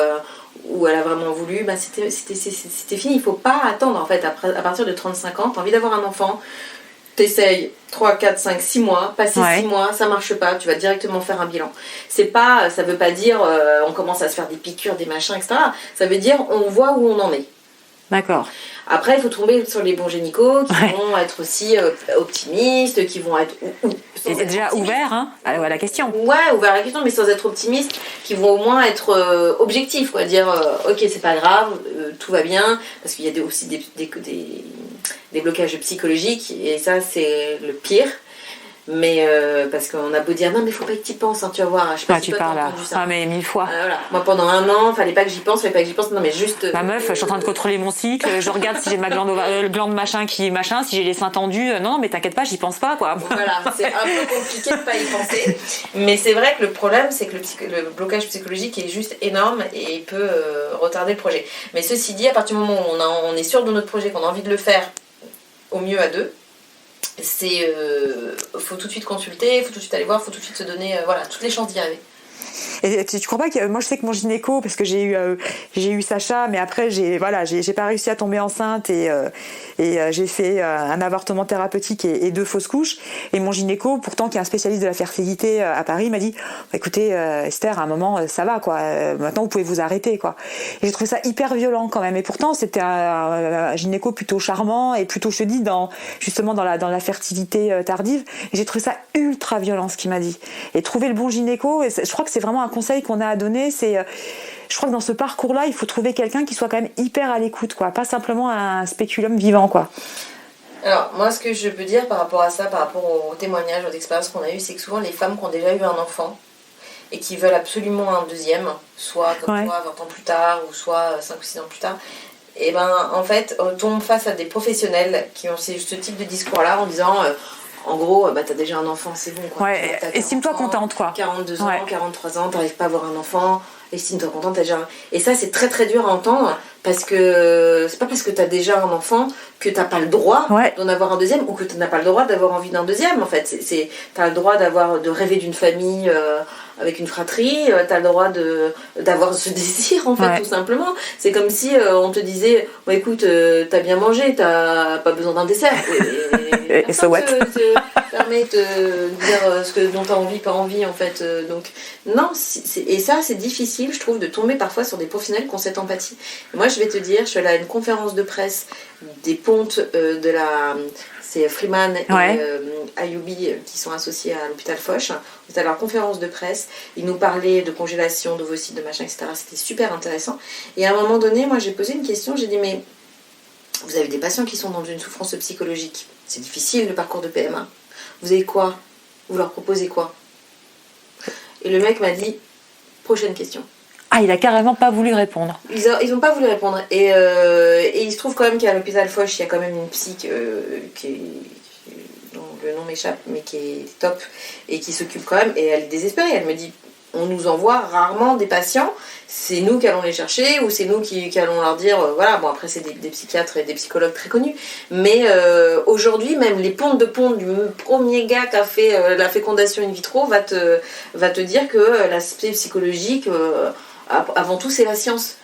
où elle a vraiment voulu, c'était fini. Il faut pas attendre en fait. Après, à partir de 35 ans, t'as envie d'avoir un enfant, t'essayes 3, 4, 5, 6 mois, passer 6 mois, ça marche pas, tu vas directement faire un bilan. Ça veut pas dire on commence à se faire des piqûres, des machins, etc. Ça veut dire on voit où on en est. D'accord. Après, il faut tomber sur les bons gynécos qui vont être aussi optimistes, qui vont être... Et déjà ouverts à la question. Ouais, ouverts à la question, mais sans être optimistes, qui vont au moins être objectifs, quoi. Dire, ok, c'est pas grave, tout va bien, parce qu'il y a aussi des blocages psychologiques, et ça, c'est le pire. Mais parce qu'on a beau dire non mais faut pas que tu y penses, tu vas voir, je sais pas si tu parles mais 1000 fois. Voilà. Moi pendant 1 an fallait pas que j'y pense, non mais juste ma meuf, je suis en train de contrôler mon cycle, je regarde si j'ai ma glande machin, si j'ai les seins tendus, non mais t'inquiète pas, j'y pense pas, quoi. Voilà, c'est un peu compliqué de pas y penser, mais c'est vrai que le problème c'est que le blocage psychologique est juste énorme et peut retarder le projet. Mais ceci dit, à partir du moment où on est sûr de notre projet, qu'on a envie de le faire au mieux à 2, faut tout de suite consulter, faut tout de suite aller voir, faut tout de suite se donner toutes les chances d'y arriver. Et tu crois pas que moi je sais que mon gynéco, parce que j'ai eu Sacha, mais après j'ai pas réussi à tomber enceinte et j'ai fait un avortement thérapeutique et 2 fausses couches, et mon gynéco, pourtant qui est un spécialiste de la fertilité à Paris, m'a dit écoutez Esther, à un moment ça va, quoi, maintenant vous pouvez vous arrêter, quoi. Et j'ai trouvé ça hyper violent quand même, et pourtant c'était un gynéco plutôt charmant et plutôt, je te dis, justement dans la fertilité tardive, et j'ai trouvé ça ultra violent ce qu'il m'a dit. Et trouver le bon gynéco, et je crois que c'est vraiment un conseil qu'on a à donner, c'est je crois que dans ce parcours-là, il faut trouver quelqu'un qui soit quand même hyper à l'écoute, quoi, pas simplement un spéculum vivant, quoi. Alors, moi, ce que je peux dire par rapport à ça, par rapport aux témoignages, aux expériences qu'on a eues, c'est que souvent, les femmes qui ont déjà eu un enfant et qui veulent absolument un deuxième, soit comme toi, 20 ans plus tard, ou soit 5 ou 6 ans plus tard, et ben, en fait, on tombe face à des professionnels qui ont ce type de discours-là en disant... en gros, t'as déjà un enfant, c'est bon, quoi. Ouais, estime-toi contente, quoi. 42 ans, 43 ans, t'arrives pas à avoir un enfant, estime-toi contente, t'as déjà un... Et ça, c'est très très dur à entendre, parce que c'est pas parce que t'as déjà un enfant que t'as pas le droit d'en avoir un deuxième, ou que tu n'as pas le droit d'avoir envie d'un deuxième, en fait. T'as le droit de rêver d'une famille avec une fratrie, t'as le droit d'avoir ce désir, en fait, tout simplement. C'est comme si on te disait, bon, écoute, t'as bien mangé, t'as pas besoin d'un dessert. Et so what? te permet de dire ce dont t'as envie, pas envie, en fait. Donc, non, et ça, c'est difficile, je trouve, de tomber parfois sur des professionnels qui ont cette empathie. Et moi, je vais te dire, je suis allée à une conférence de presse des pontes de la... C'est Freeman et Ayoubi qui sont associés à l'hôpital Foch. C'était à leur conférence de presse. Ils nous parlaient de congélation, d'ovocytes, de machin, etc. C'était super intéressant. Et à un moment donné, moi, j'ai posé une question. J'ai dit, mais vous avez des patients qui sont dans une souffrance psychologique. C'est difficile, le parcours de PMA. Vous avez quoi? Vous leur proposez quoi? Et le mec m'a dit, prochaine question. Ah, il a carrément pas voulu répondre. Ils ont pas voulu répondre. Et il se trouve quand même qu'à l'hôpital Foch, il y a quand même une psy dont le nom m'échappe, mais qui est top et qui s'occupe quand même. Et elle est désespérée. Elle me dit, on nous envoie rarement des patients. C'est nous qui allons les chercher ou c'est nous qui allons leur dire, voilà. Bon, après, c'est des psychiatres et des psychologues très connus. Mais aujourd'hui, même les pontes de ponte du premier gars qui a fait la fécondation in vitro va te dire que l'aspect psychologique... avant tout, c'est la science.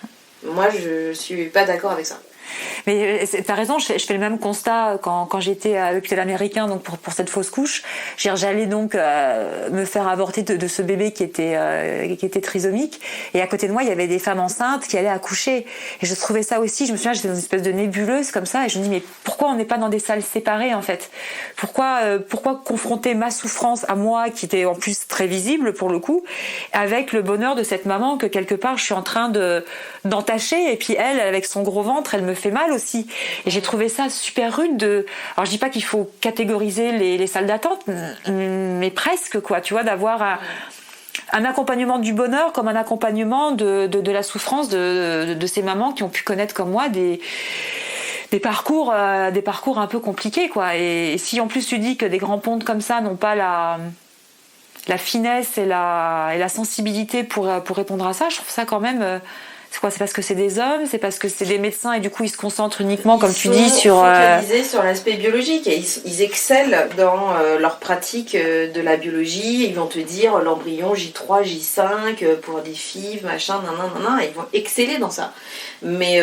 Moi, je suis pas d'accord avec ça. Mais t'as raison, je fais le même constat quand j'étais à l'hôpital américain, donc pour cette fausse couche. J'allais donc me faire avorter de ce bébé qui était trisomique, et à côté de moi il y avait des femmes enceintes qui allaient accoucher, et je trouvais ça aussi, je me souviens, j'étais dans une espèce de nébuleuse comme ça, et je me dis, mais pourquoi on n'est pas dans des salles séparées, en fait? Pourquoi confronter ma souffrance à moi, qui était en plus très visible pour le coup, avec le bonheur de cette maman que quelque part je suis en train d'entacher, et puis elle avec son gros ventre, elle me fait mal aussi. Et j'ai trouvé ça super rude alors je dis pas qu'il faut catégoriser les salles d'attente, mais presque, quoi, tu vois, d'avoir un accompagnement du bonheur comme un accompagnement de la souffrance de ces mamans qui ont pu connaître comme moi des parcours un peu compliqués, quoi. Et si en plus tu dis que des grands pontes comme ça n'ont pas la finesse et la sensibilité pour répondre à ça, je trouve ça quand même... C'est quoi? C'est parce que c'est des hommes? C'est parce que c'est des médecins et du coup ils se concentrent uniquement, comme tu dis, sur... focalisés sur l'aspect biologique. Et ils excellent dans leur pratique de la biologie. Ils vont te dire l'embryon J3, J5 pour des filles, machin, nanana. Ils vont exceller dans ça. Mais...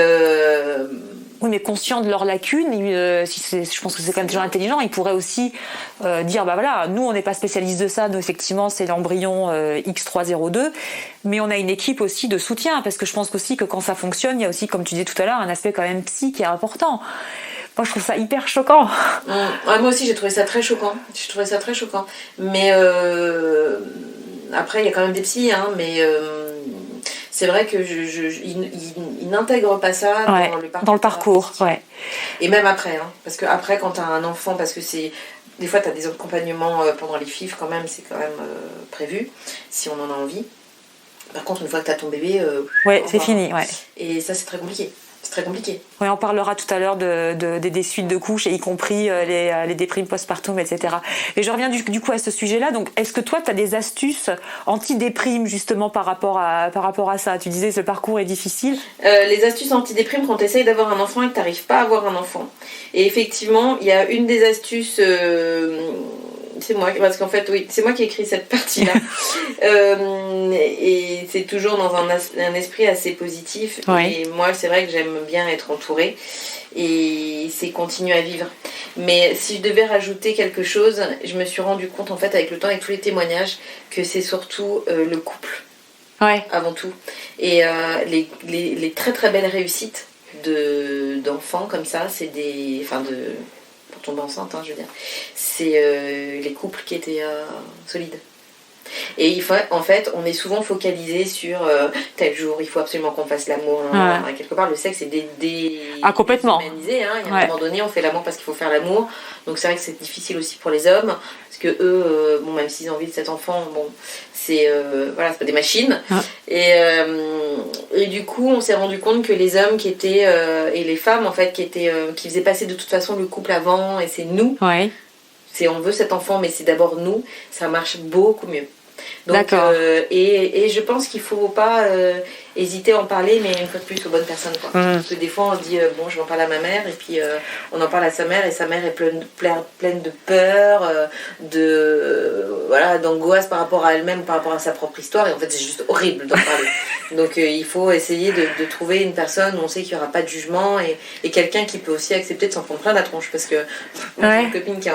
Oui, mais conscients de leurs lacunes, je pense que c'est quand même des gens intelligents, ils pourraient aussi dire, bah voilà, nous on n'est pas spécialistes de ça, nous effectivement c'est l'embryon X302, mais on a une équipe aussi de soutien, parce que je pense aussi que quand ça fonctionne, il y a aussi, comme tu disais tout à l'heure, un aspect quand même psy qui est important. Moi je trouve ça hyper choquant. Ouais, moi aussi j'ai trouvé ça très choquant. Mais après il y a quand même des psys, hein, mais... c'est vrai que ils n'intègrent pas ça dans le parcours. Ouais. Et même après, hein, parce que après, quand tu as un enfant, parce que c'est des fois tu as des accompagnements pendant les FIV quand même, c'est quand même prévu, si on en a envie. Par contre, une fois que tu as ton bébé... c'est fini, ouais. Et ça, c'est très compliqué. C'est très compliqué. Oui, on parlera tout à l'heure des suites de couches, y compris les déprimes postpartum, etc. Et je reviens du coup à ce sujet-là. Donc, est-ce que toi, tu as des astuces anti-déprime justement par rapport à ça? Tu disais ce parcours est difficile. Les astuces anti-déprime quand tu essayes d'avoir un enfant et que tu n'arrives pas à avoir un enfant. Et effectivement, il y a une des astuces... c'est moi, parce qu'en fait, oui, c'est moi qui ai écrit cette partie-là. Et c'est toujours dans un esprit assez positif. Oui. Et moi, c'est vrai que j'aime bien être entourée. Et c'est continuer à vivre. Mais si je devais rajouter quelque chose, je me suis rendu compte, en fait, avec le temps et tous les témoignages, que c'est surtout le couple. Ouais. Avant tout. Et les très très belles réussites d'enfants comme ça, c'est des... Enfin, pour tomber enceinte, hein, je veux dire. C'est les couples qui étaient solides. Et en fait, on est souvent focalisé sur tel jour, il faut absolument qu'on fasse l'amour. Quelque part, le sexe est complètement déshumanisé. Hein. Il y a un moment donné, on fait l'amour parce qu'il faut faire l'amour. Donc c'est vrai que c'est difficile aussi pour les hommes. Parce que eux, même s'ils ont envie de cet enfant, c'est pas des machines. Et du coup, on s'est rendu compte que les hommes qui étaient, et les femmes en fait, qui faisaient passer de toute façon le couple avant, et c'est nous. Ouais. On veut cet enfant, mais c'est d'abord nous. Ça marche beaucoup mieux. Donc, et je pense qu'il ne faut pas hésiter à en parler, mais une fois de plus aux bonnes personnes. Quoi. Parce que des fois, on se dit, je vais en parler à ma mère, et puis on en parle à sa mère, et sa mère est pleine de peur, d'angoisse par rapport à elle-même, par rapport à sa propre histoire, et en fait, c'est juste horrible d'en parler. Donc, il faut essayer de trouver une personne où on sait qu'il n'y aura pas de jugement, et quelqu'un qui peut aussi accepter de s'en prendre plein la tronche, parce que j'ai une copine qui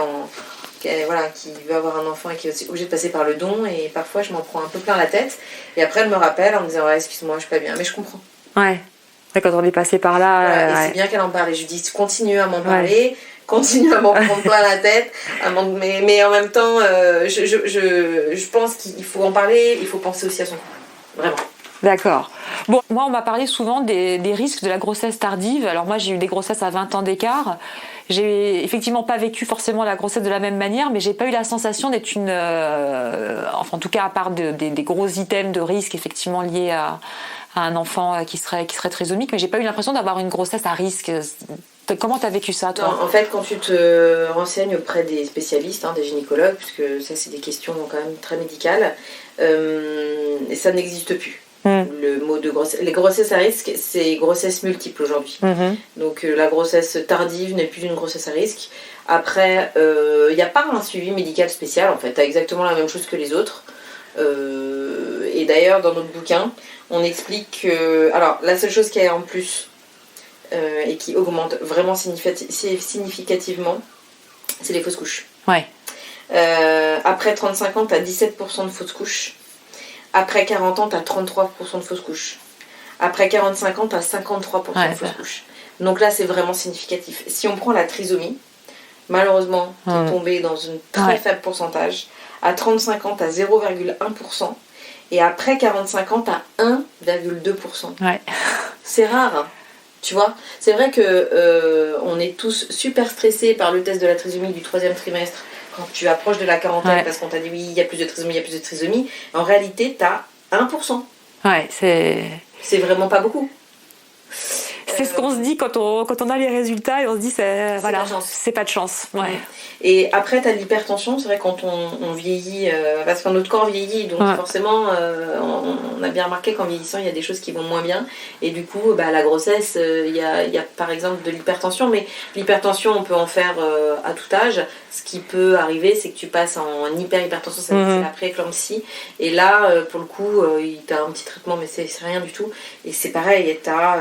veut avoir un enfant et qui est obligée de passer par le don, et parfois je m'en prends un peu plein la tête, et après elle me rappelle en me disant excuse-moi, je suis pas bien, mais je comprends. Quand on est passé par là, et c'est bien qu'elle en parle, et je lui dis continue à m'en parler, continue à m'en prendre plein la tête, mais en même temps je pense qu'il faut en parler, il faut penser aussi à son couple, vraiment. D'accord. Bon, moi, on m'a parlé souvent des risques de la grossesse tardive. Alors moi, j'ai eu des grossesses à 20 ans d'écart. J'ai effectivement pas vécu forcément la grossesse de la même manière, mais j'ai pas eu la sensation d'être en tout cas, à part des gros items de risque effectivement liés à un enfant qui serait trisomique, mais j'ai pas eu l'impression d'avoir une grossesse à risque. Comment t'as vécu ça, toi ? En fait, quand tu te renseignes auprès des spécialistes, des gynécologues, puisque ça, c'est des questions quand même très médicales, ça n'existe plus. Le mot de grossesse. Les grossesses à risque, c'est grossesse multiple aujourd'hui. Donc la grossesse tardive n'est plus une grossesse à risque. Après, il n'y a pas un suivi médical spécial en fait. Tu as exactement la même chose que les autres. Et d'ailleurs, dans notre bouquin, on explique que. Alors, la seule chose qui est en plus et qui augmente vraiment significativement, c'est les fausses couches. Après 35 ans, tu as 17% de fausses couches. Après 40 ans, tu as 33% de fausses couches. Après 45 ans, tu as 53% de fausses couches. Donc là, c'est vraiment significatif. Si on prend la trisomie, malheureusement, tu es tombé dans un très faible pourcentage. À 35 ans, tu as 0,1%. Et après 45 ans, tu as 1,2%. C'est rare, hein. Tu vois, c'est vrai que on est tous super stressés par le test de la trisomie du 3e trimestre. Quand tu approches de la quarantaine, parce qu'on t'a dit oui, il y a plus de trisomie, en réalité, t'as 1%. C'est vraiment pas beaucoup. C'est ce qu'on se dit quand on a les résultats, et on se dit c'est pas de chance. Et après, tu as l'hypertension. C'est vrai, quand on vieillit, parce que notre corps vieillit, donc forcément, on a bien remarqué qu'en vieillissant, il y a des choses qui vont moins bien. Et du coup, la grossesse, il y a par exemple de l'hypertension, mais l'hypertension, on peut en faire à tout âge. Ce qui peut arriver, c'est que tu passes en hyperhypertension, c'est la pré-éclampsie. Et là, pour le coup, tu as un petit traitement, mais c'est rien du tout. Et c'est pareil, tu as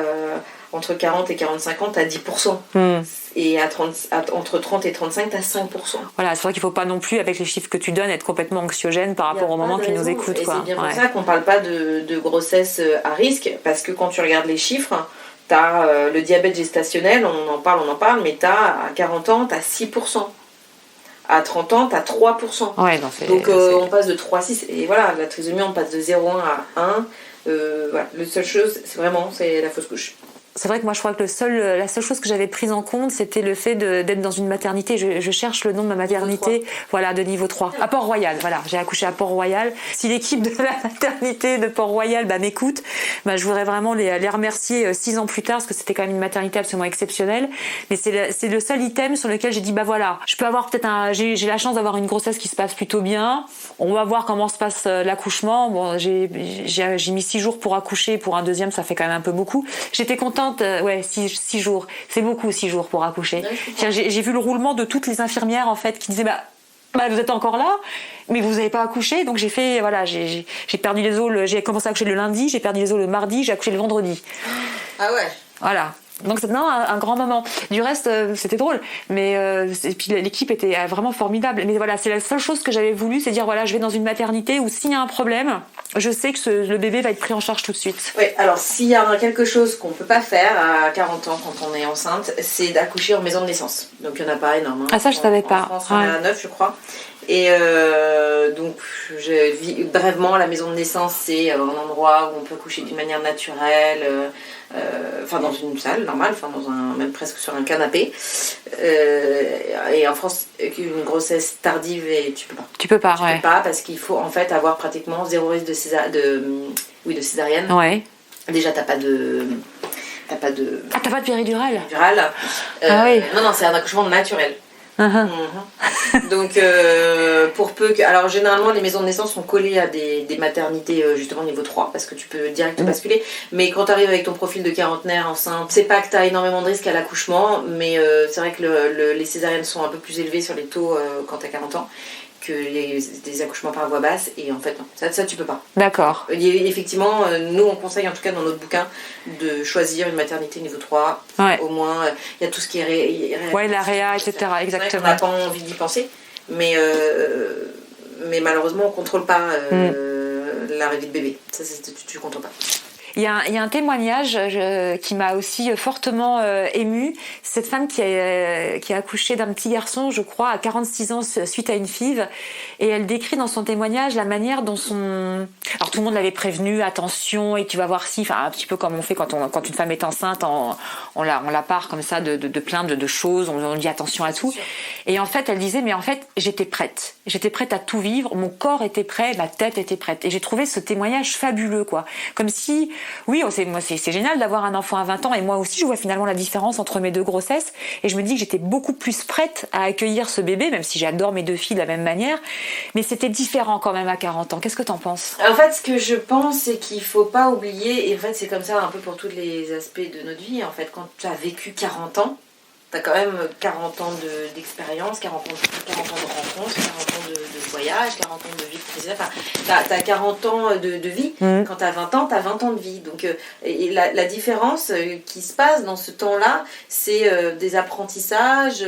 entre 40 et 45 ans, tu as 10%. Et entre 30 et 35, tu as 5%. Voilà, c'est vrai qu'il ne faut pas non plus, avec les chiffres que tu donnes, être complètement anxiogène par rapport au moment qui nous écoute. Et c'est bien pour ça qu'on ne parle pas de grossesse à risque, parce que quand tu regardes les chiffres, tu as le diabète gestationnel, on en parle, mais tu as à 40 ans, tu as 6%. À 30 ans, tu as 3%. Donc on passe de 3 à 6. Et voilà, la trisomie, on passe de 0,1 à 1. La seule chose, c'est la fausse couche. C'est vrai que moi je crois que la seule chose que j'avais prise en compte, c'était le fait d'être dans une maternité. Je cherche le nom de ma maternité, de niveau 3. À Port-Royal, j'ai accouché à Port-Royal. Si l'équipe de la maternité de Port-Royal m'écoute, je voudrais vraiment les remercier 6 ans plus tard, parce que c'était quand même une maternité absolument exceptionnelle. Mais c'est le seul item sur lequel j'ai dit je peux avoir j'ai la chance d'avoir une grossesse qui se passe plutôt bien. On va voir comment se passe l'accouchement. Bon, j'ai mis 6 jours pour accoucher, pour un deuxième, ça fait quand même un peu beaucoup. J'étais contente. 6 jours. C'est beaucoup, 6 jours pour accoucher. J'ai vu le roulement de toutes les infirmières, en fait, qui disaient vous êtes encore là, mais vous n'avez pas accouché. Donc j'ai fait, j'ai perdu les os, j'ai commencé à accoucher le lundi, j'ai perdu les os le mardi, j'ai accouché le vendredi. Ah ouais. Voilà. Donc c'est un grand moment. Du reste, c'était drôle, mais et puis l'équipe était vraiment formidable. Mais c'est la seule chose que j'avais voulu, c'est dire je vais dans une maternité où s'il y a un problème, je sais que le bébé va être pris en charge tout de suite. Oui, alors s'il y a quelque chose qu'on peut pas faire à 40 ans quand on est enceinte, c'est d'accoucher en maison de naissance. Donc il y en a pas énorme. Ça je savais pas. En France, on est à 9, je crois. Et donc, je vis brièvement, la maison de naissance, c'est un endroit où on peut accoucher d'une manière naturelle, enfin dans une salle normale, enfin même presque sur un canapé. Et en France, une grossesse tardive, et tu peux pas. Tu peux pas, Tu peux pas parce qu'il faut en fait avoir pratiquement 0 risque de césarienne. Ouais. Déjà, t'as pas de Ah, t'as pas de péridurale? péridurale. Ah oui. Non, c'est un accouchement naturel. Uh-huh. Donc pour peu que... Alors généralement les maisons de naissance sont collées à des maternités justement niveau 3 parce que tu peux direct basculer, mais quand tu arrives avec ton profil de quarantenaire enceinte, c'est pas que tu as énormément de risques à l'accouchement, mais c'est vrai que les césariennes sont un peu plus élevées sur les taux quand tu as 40 ans que des accouchements par voie basse, et en fait non, ça tu peux pas. D'accord. Effectivement, nous on conseille en tout cas dans notre bouquin de choisir une maternité niveau 3, Ouais. au moins il y a tout ce qui est Ouais, la réa, etc. Exactement. On n'a pas envie d'y penser, mais malheureusement on contrôle pas l'arrivée de bébé, ça tu contrôles pas. Il y a un témoignage qui m'a aussi fortement émue. Cette femme qui a accouché d'un petit garçon, je crois, à 46 ans suite à une FIV. Et elle décrit dans son témoignage la manière dont son... Alors tout le monde l'avait prévenu, attention, et tu vas voir si... Enfin, un petit peu comme on fait quand une femme est enceinte, on la part comme ça de plein de choses, on dit attention à tout. Et en fait, elle disait, mais en fait, j'étais prête. J'étais prête à tout vivre, mon corps était prêt, ma tête était prête. Et j'ai trouvé ce témoignage fabuleux, quoi. Comme si... Oui, c'est génial d'avoir un enfant à 20 ans, et moi aussi je vois finalement la différence entre mes 2 grossesses, et je me dis que j'étais beaucoup plus prête à accueillir ce bébé, même si j'adore mes 2 filles de la même manière, mais c'était différent quand même à 40 ans. Qu'est-ce que t'en penses? En fait, ce que je pense, c'est qu'il faut pas oublier, et en fait c'est comme ça un peu pour tous les aspects de notre vie, en fait, quand tu as vécu 40 ans, t'as quand même 40 ans d'expérience, 40 ans de rencontres, 40 ans de voyage, 40 ans de vie professionnelle. Enfin, t'as 40 ans de vie. Quand t'as 20 ans, t'as 20 ans de vie. Donc, et la différence qui se passe dans ce temps-là, c'est des apprentissages,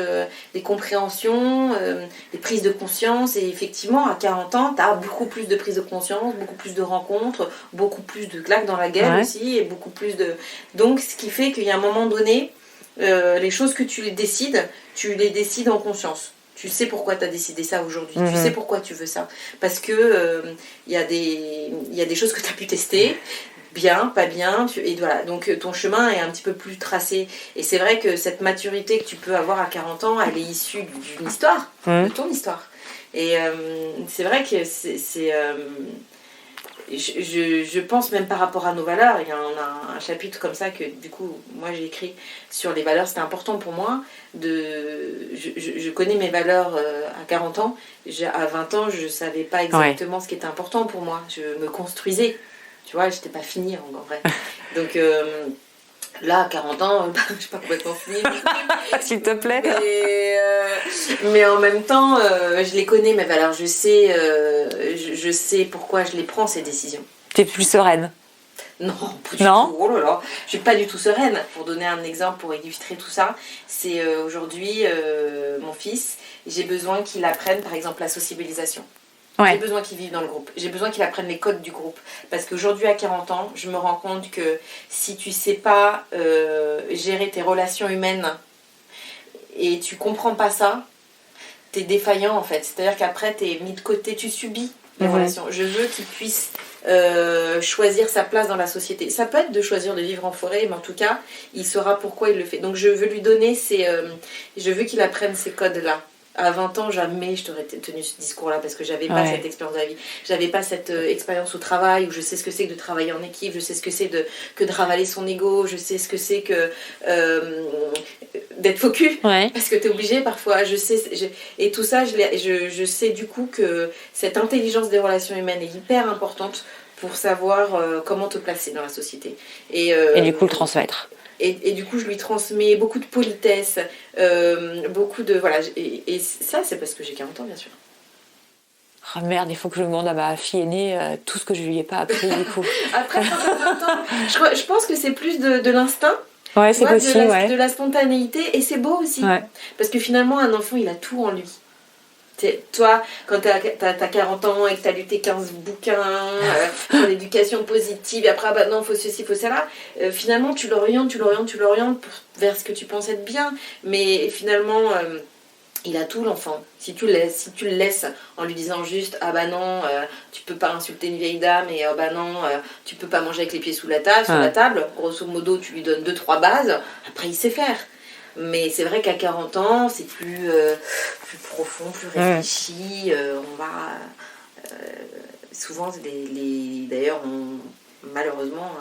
des compréhensions, des prises de conscience. Et effectivement, à 40 ans, t'as beaucoup plus de prises de conscience, beaucoup plus de rencontres, beaucoup plus de claques dans la gueule aussi, et beaucoup plus de... Donc, ce qui fait qu'il y a un moment donné, les choses que tu les décides en conscience. Tu sais pourquoi tu as décidé ça aujourd'hui. Tu sais pourquoi tu veux ça. Parce que il y a des choses que tu as pu tester, bien, pas bien, et voilà. Donc ton chemin est un petit peu plus tracé. Et c'est vrai que cette maturité que tu peux avoir à 40 ans, elle est issue d'une histoire, de ton histoire. Et c'est vrai que je pense même par rapport à nos valeurs, il y en a un chapitre comme ça que du coup moi j'ai écrit sur les valeurs. C'était important pour moi je connais mes valeurs à 40 ans, à 20 ans je savais pas exactement ce qui était important pour moi, je me construisais, tu vois, j'étais pas finie en vrai. Donc là, à 40 ans, je suis pas complètement finie. S'il te plaît. Mais en même temps, je les connais, mes valeurs. Je sais pourquoi je les prends, ces décisions. T'es plus sereine? Non, pas du tout. Oh là là, je suis pas du tout sereine. Pour donner un exemple, pour illustrer tout ça, c'est aujourd'hui, mon fils, j'ai besoin qu'il apprenne, par exemple, la sociabilisation. Ouais. J'ai besoin qu'il vive dans le groupe. J'ai besoin qu'il apprenne les codes du groupe. Parce qu'aujourd'hui, à 40 ans, je me rends compte que si tu sais pas gérer tes relations humaines et tu comprends pas ça, t'es défaillant en fait. C'est-à-dire qu'après, t'es mis de côté, tu subis les relations. Je veux qu'il puisse choisir sa place dans la société. Ça peut être de choisir de vivre en forêt, mais en tout cas, il saura pourquoi il le fait. Donc je veux lui donner je veux qu'il apprenne ces codes-là. À 20 ans, jamais je t'aurais tenu ce discours-là parce que j'avais pas cette expérience de la vie. J'avais pas cette expérience au travail où je sais ce que c'est que de travailler en équipe, je sais ce que c'est que de ravaler son ego, je sais ce que c'est que d'être focus parce que t'es obligé parfois. Et tout ça, je sais du coup que cette intelligence des relations humaines est hyper importante pour savoir comment te placer dans la société. Et du coup le transmettre. Et du coup, je lui transmets beaucoup de politesse, beaucoup de... Voilà, et ça, c'est parce que j'ai 40 ans, bien sûr. Ah merde, il faut que je demande à ma fille aînée tout ce que je lui ai pas appris, du coup. Après 20 ans, je pense que c'est plus de l'instinct. Ouais, c'est possible, de la spontanéité, et c'est beau aussi. Ouais. Parce que finalement, un enfant, il a tout en lui. Toi, quand t'as 40 ans et que t'as lu tes 15 bouquins sur l'éducation positive, et après, bah non, faut ceci, faut cela, finalement, tu l'orientes vers ce que tu penses être bien. Mais finalement, il a tout l'enfant. Si tu le laisses en lui disant juste ah bah non, tu peux pas insulter une vieille dame et bah non, tu peux pas manger avec les pieds sous la table, grosso modo tu lui donnes 2-3 bases, après il sait faire. Mais c'est vrai qu'à 40 ans, c'est plus profond, plus réfléchi. On va souvent d'ailleurs malheureusement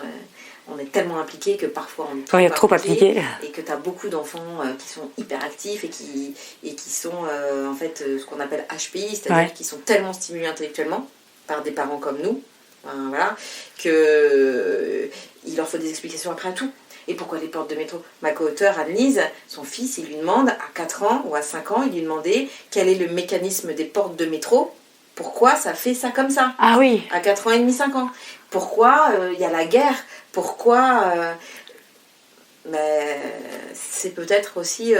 on est tellement impliqué que parfois on est trop impliqué et que tu as beaucoup d'enfants qui sont hyper actifs et qui sont en fait ce qu'on appelle HPI, c'est-à-dire qui sont tellement stimulés intellectuellement par des parents comme nous, voilà, que il leur faut des explications après à tout. Et pourquoi les portes de métro? Ma co-auteure Anne-Lise, son fils, il lui demande à 4 ans ou à 5 ans, il lui demandait quel est le mécanisme des portes de métro. Pourquoi ça fait ça comme ça? Ah oui. À 4 ans et demi, 5 ans. Pourquoi il y a la guerre? Pourquoi c'est peut-être aussi,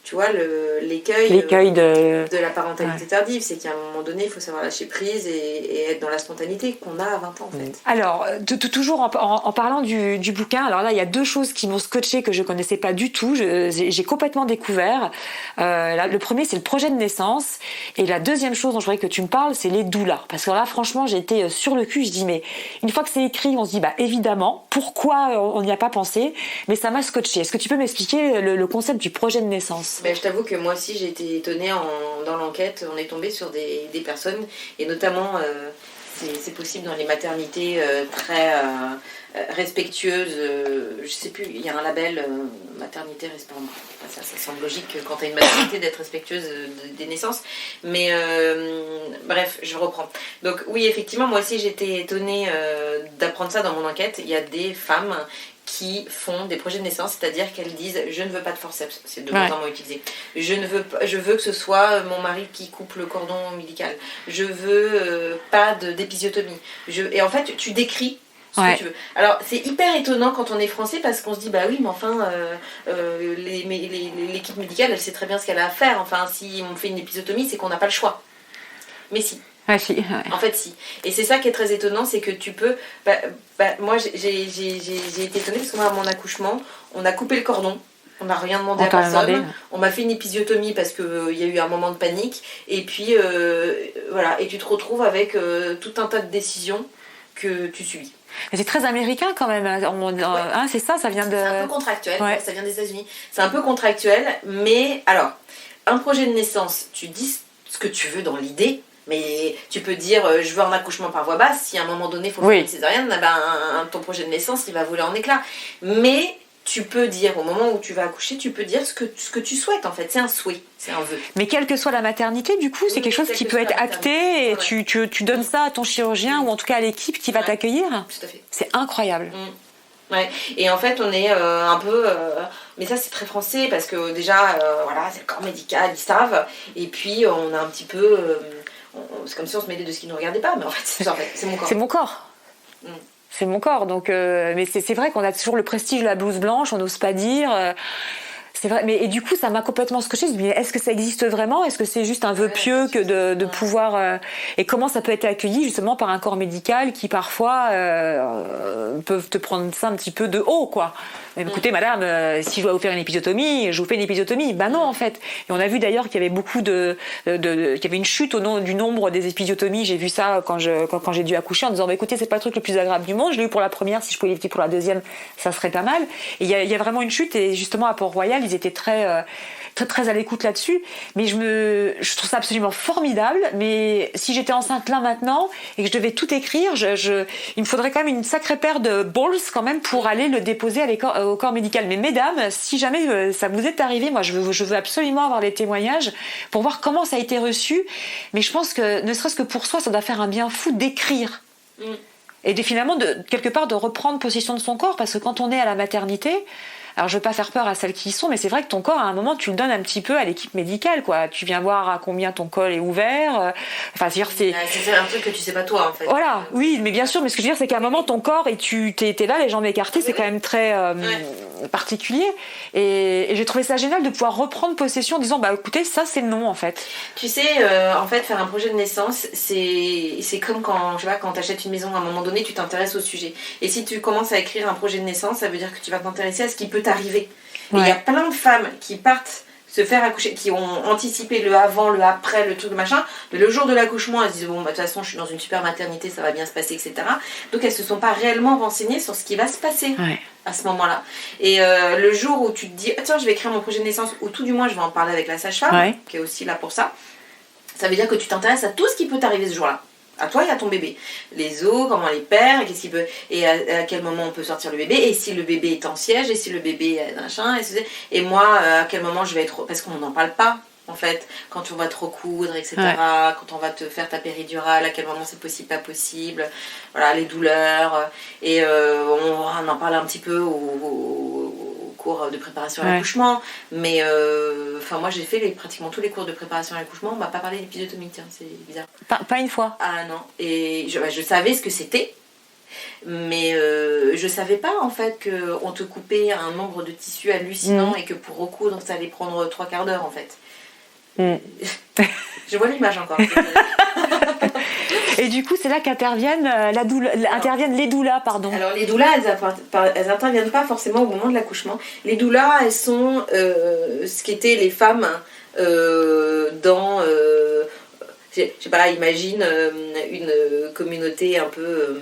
tu vois, l'écueil de la parentalité tardive. C'est qu'à un moment donné, il faut savoir lâcher prise et être dans la spontanéité qu'on a à 20 ans, en fait. Alors, toujours en parlant du bouquin, alors là, il y a 2 choses qui m'ont scotché que je connaissais pas du tout. J'ai complètement découvert. Le premier, c'est le projet de naissance. Et la deuxième chose dont je voudrais que tu me parles, c'est les doulas. Parce que là, franchement, j'ai été sur le cul. Je dis, mais une fois que c'est écrit, on se dit, bah évidemment, pourquoi on n'y a pas pensé? Mais ça m'a scotché. Est-ce que tu peux m'expliquer le concept du projet de naissance? Je t'avoue que moi aussi j'ai été étonnée dans l'enquête, on est tombé sur des personnes, et notamment c'est possible dans les maternités très respectueuses, je sais plus, il y a un label maternité respectueuse, ça semble logique quand tu as une maternité d'être respectueuse des naissances, mais bref, je reprends. Donc oui, effectivement, moi aussi j'ai été étonnée d'apprendre ça dans mon enquête. Il y a des femmes qui font des projets de naissance, c'est-à-dire qu'elles disent je ne veux pas de forceps, c'est de moins en moins utilisé. Je veux que ce soit mon mari qui coupe le cordon ombilical. Je veux pas d'épisiotomie. Et en fait, tu décris ce que tu veux. Alors, c'est hyper étonnant quand on est français parce qu'on se dit bah oui, mais enfin, l'équipe médicale, elle sait très bien ce qu'elle a à faire. Enfin, si on fait une épisiotomie, c'est qu'on n'a pas le choix. Mais si. Ah, si, ouais. En fait, si. Et c'est ça qui est très étonnant, c'est que tu peux... moi, j'ai été étonnée parce que moi, à mon accouchement, on a coupé le cordon. On n'a rien demandé à personne. On m'a fait une épisiotomie parce qu'il y a eu un moment de panique. Et puis, voilà. Et tu te retrouves avec tout un tas de décisions que tu subis. Mais c'est très américain quand même. C'est ça vient de... C'est un peu contractuel. Ouais. Ça vient des États-Unis. C'est un peu contractuel. Mais alors, un projet de naissance, tu dis ce que tu veux dans l'idée. Mais tu peux dire je veux un accouchement par voie basse, si à un moment donné il faut faire une césarienne, ton projet de naissance il va voler en éclats. Mais tu peux dire au moment où tu vas accoucher, tu peux dire ce que tu souhaites en fait, c'est un souhait, c'est un vœu. Mais quelle que soit la maternité, du coup, c'est quelque chose qui peut être acté et tu donnes ça à ton chirurgien ou en tout cas à l'équipe qui va t'accueillir. Tout à fait. C'est incroyable. Ouais. Et en fait on est un peu mais ça c'est très français parce que déjà voilà, c'est le corps médical, ils savent, et puis on a un petit peu c'est comme si on se mêlait de ce qui ne nous regardait pas, mais en fait c'est mon corps. C'est mon corps. C'est mon corps. Donc, mais c'est vrai qu'on a toujours le prestige de la blouse blanche, on n'ose pas dire. C'est vrai. Et du coup, ça m'a complètement scotché. Je me dis, est-ce que ça existe vraiment? Est-ce que c'est juste un vœu pieux que de pouvoir... Et comment ça peut être accueilli justement par un corps médical qui parfois peuvent te prendre ça un petit peu de haut, quoi. Mais écoutez, madame, si je dois vous faire une épisiotomie, je vous fais une épisiotomie. Ben non, en fait. Et on a vu d'ailleurs qu'il y avait beaucoup qu'il y avait une chute du nombre des épisiotomies. J'ai vu ça quand j'ai dû accoucher en disant, écoutez, c'est pas le truc le plus agréable du monde. Je l'ai eu pour la première, si je pouvais l'éviter pour la deuxième, ça serait pas mal. Et il y a vraiment une chute, et justement à Port-Royal, ils étaient très à l'écoute là-dessus. Mais je trouve ça absolument formidable. Mais si j'étais enceinte là maintenant et que je devais tout écrire, il me faudrait quand même une sacrée paire de balls quand même pour aller le déposer au corps médical. Mais mesdames, si jamais ça vous est arrivé, moi je veux absolument avoir les témoignages pour voir comment ça a été reçu. Mais je pense que ne serait-ce que pour soi, ça doit faire un bien fou d'écrire. Et finalement, quelque part, de reprendre possession de son corps, parce que quand on est à la maternité, alors je veux pas faire peur à celles qui y sont, mais c'est vrai que ton corps, à un moment, tu le donnes un petit peu à l'équipe médicale, quoi. Tu viens voir à combien ton col est ouvert. Enfin, c'est un truc que tu sais pas toi, en fait. Voilà, oui, mais bien sûr, mais ce que je veux dire, c'est qu'à un moment, ton corps, et tu t'es là, les jambes écartées, c'est quand même très particulier. Et j'ai trouvé ça génial de pouvoir reprendre possession en disant, écoutez, ça, c'est le nom, en fait. Tu sais, en fait, faire un projet de naissance, c'est comme quand t'achètes une maison, à un moment donné, tu t'intéresses au sujet. Et si tu commences à écrire un projet de naissance, ça veut dire que tu vas t'intéresser à ce qui peut t'arriver. Et il y a plein de femmes qui partent se faire accoucher, qui ont anticipé le avant, le après, le truc, le machin. Mais le jour de l'accouchement, elles se disent bon, bah, de toute façon, je suis dans une super maternité, ça va bien se passer, etc. Donc elles se sont pas réellement renseignées sur ce qui va se passer à ce moment-là. Et le jour où tu te dis, ah, tiens, je vais écrire mon projet de naissance, ou tout du moins, je vais en parler avec la sage-femme, qui est aussi là pour ça. Ça veut dire que tu t'intéresses à tout ce qui peut t'arriver ce jour-là. À toi et à ton bébé. Les os, comment les perd, qu'est-ce qu'il peut, et à quel moment on peut sortir le bébé, et si le bébé est en siège, et si le bébé est machin, et moi, à quel moment je vais être. Parce qu'on n'en parle pas, en fait, quand on va te recoudre, etc., quand on va te faire ta péridurale, à quel moment c'est possible, pas possible, voilà, les douleurs, et on en parle un petit peu au cours de préparation à l'accouchement, mais moi j'ai fait pratiquement tous les cours de préparation à l'accouchement, on m'a pas parlé d'épisiotomie, tiens, c'est bizarre. Pas une fois. Ah non, et je savais ce que c'était, mais je savais pas en fait qu'on te coupait un nombre de tissus hallucinant et que pour recoudre ça allait prendre 3/4 d'heure en fait. Je vois l'image encore. Et du coup, c'est là qu'interviennent interviennent les doulas, pardon. Alors les doulas, elles interviennent pas forcément au moment de l'accouchement. Les doulas, elles sont ce qu'étaient les femmes dans... je sais pas, imagine une communauté un peu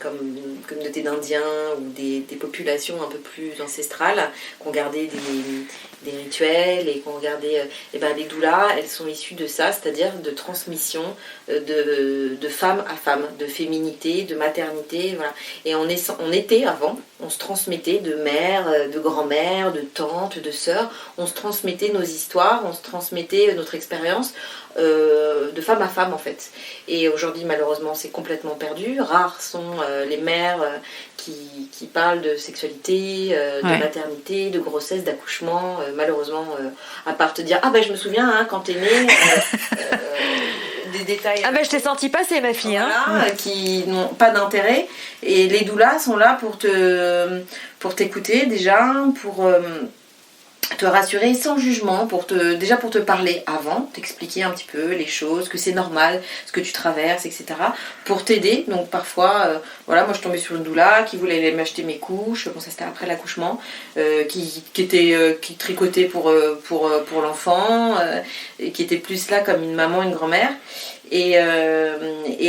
comme une communauté d'Indiens ou des populations un peu plus ancestrales qui ont gardé des rituels et qui ont gardé... les doulas, elles sont issues de ça, c'est-à-dire de transmission de femme à femme, de féminité, de maternité, voilà. Et on était avant, on se transmettait de mère, de grand-mère, de tante, de sœur, on se transmettait nos histoires, on se transmettait notre expérience de femme à femme en fait. Et aujourd'hui malheureusement c'est complètement perdu. Rares sont les mères qui parlent de sexualité, de maternité, de grossesse, d'accouchement. Malheureusement, à part te dire ah ben je me souviens quand t'es née. Des détails. Ah ben je t'ai senti passer ma fille. Voilà, qui n'ont pas d'intérêt. Et les doulas sont là pour t'écouter déjà, pour te rassurer sans jugement, pour te parler avant, t'expliquer un petit peu les choses, que c'est normal, ce que tu traverses, etc. Pour t'aider. Donc parfois, moi je tombais sur une doula qui voulait aller m'acheter mes couches, bon ça c'était après l'accouchement, qui tricotait pour l'enfant, et qui était plus là comme une maman, une grand-mère. Et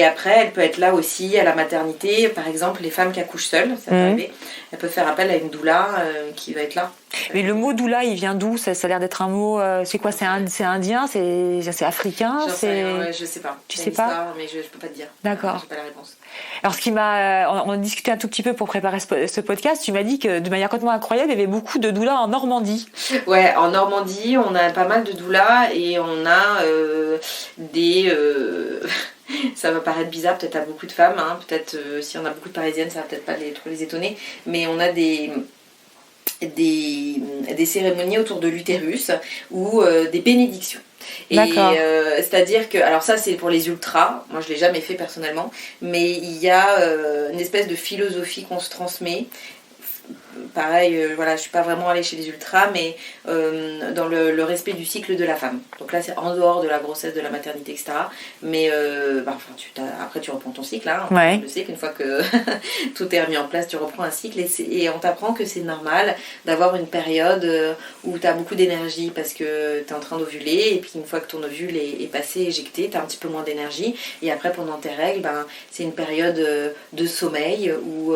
après, elle peut être là aussi à la maternité. Par exemple, les femmes qui accouchent seules, ça peut arriver, elles peuvent faire appel à une doula qui va être là. Mais le mot doula, il vient d'où ? Ça a l'air d'être un mot. C'est quoi ? C'est indien ? C'est africain ? Je sais pas. Tu sais pas ? Mais je peux pas te dire. D'accord. J'ai pas la réponse. Alors, ce qui m'a. On a discuté un tout petit peu pour préparer ce podcast. Tu m'as dit que de manière complètement incroyable, il y avait beaucoup de doulas en Normandie. Ouais, en Normandie, on a pas mal de doulas et on a des. Ça va paraître bizarre peut-être à beaucoup de femmes, peut-être si on a beaucoup de parisiennes, ça va peut-être pas trop les étonner, mais on a des cérémonies autour de l'utérus ou des bénédictions. Et c'est-à-dire que, alors ça c'est pour les ultras, moi je l'ai jamais fait personnellement, mais il y a une espèce de philosophie qu'on se transmet. Pareil, je suis pas vraiment allée chez les ultras, mais dans le respect du cycle de la femme. Donc là, c'est en dehors de la grossesse, de la maternité, etc. Mais après, tu reprends ton cycle. Je sais qu'une fois que tout est remis en place, tu reprends un cycle et on t'apprend que c'est normal d'avoir une période où tu as beaucoup d'énergie parce que tu es en train d'ovuler. Et puis une fois que ton ovule est passé, éjecté, tu as un petit peu moins d'énergie. Et après, pendant tes règles, c'est une période de sommeil où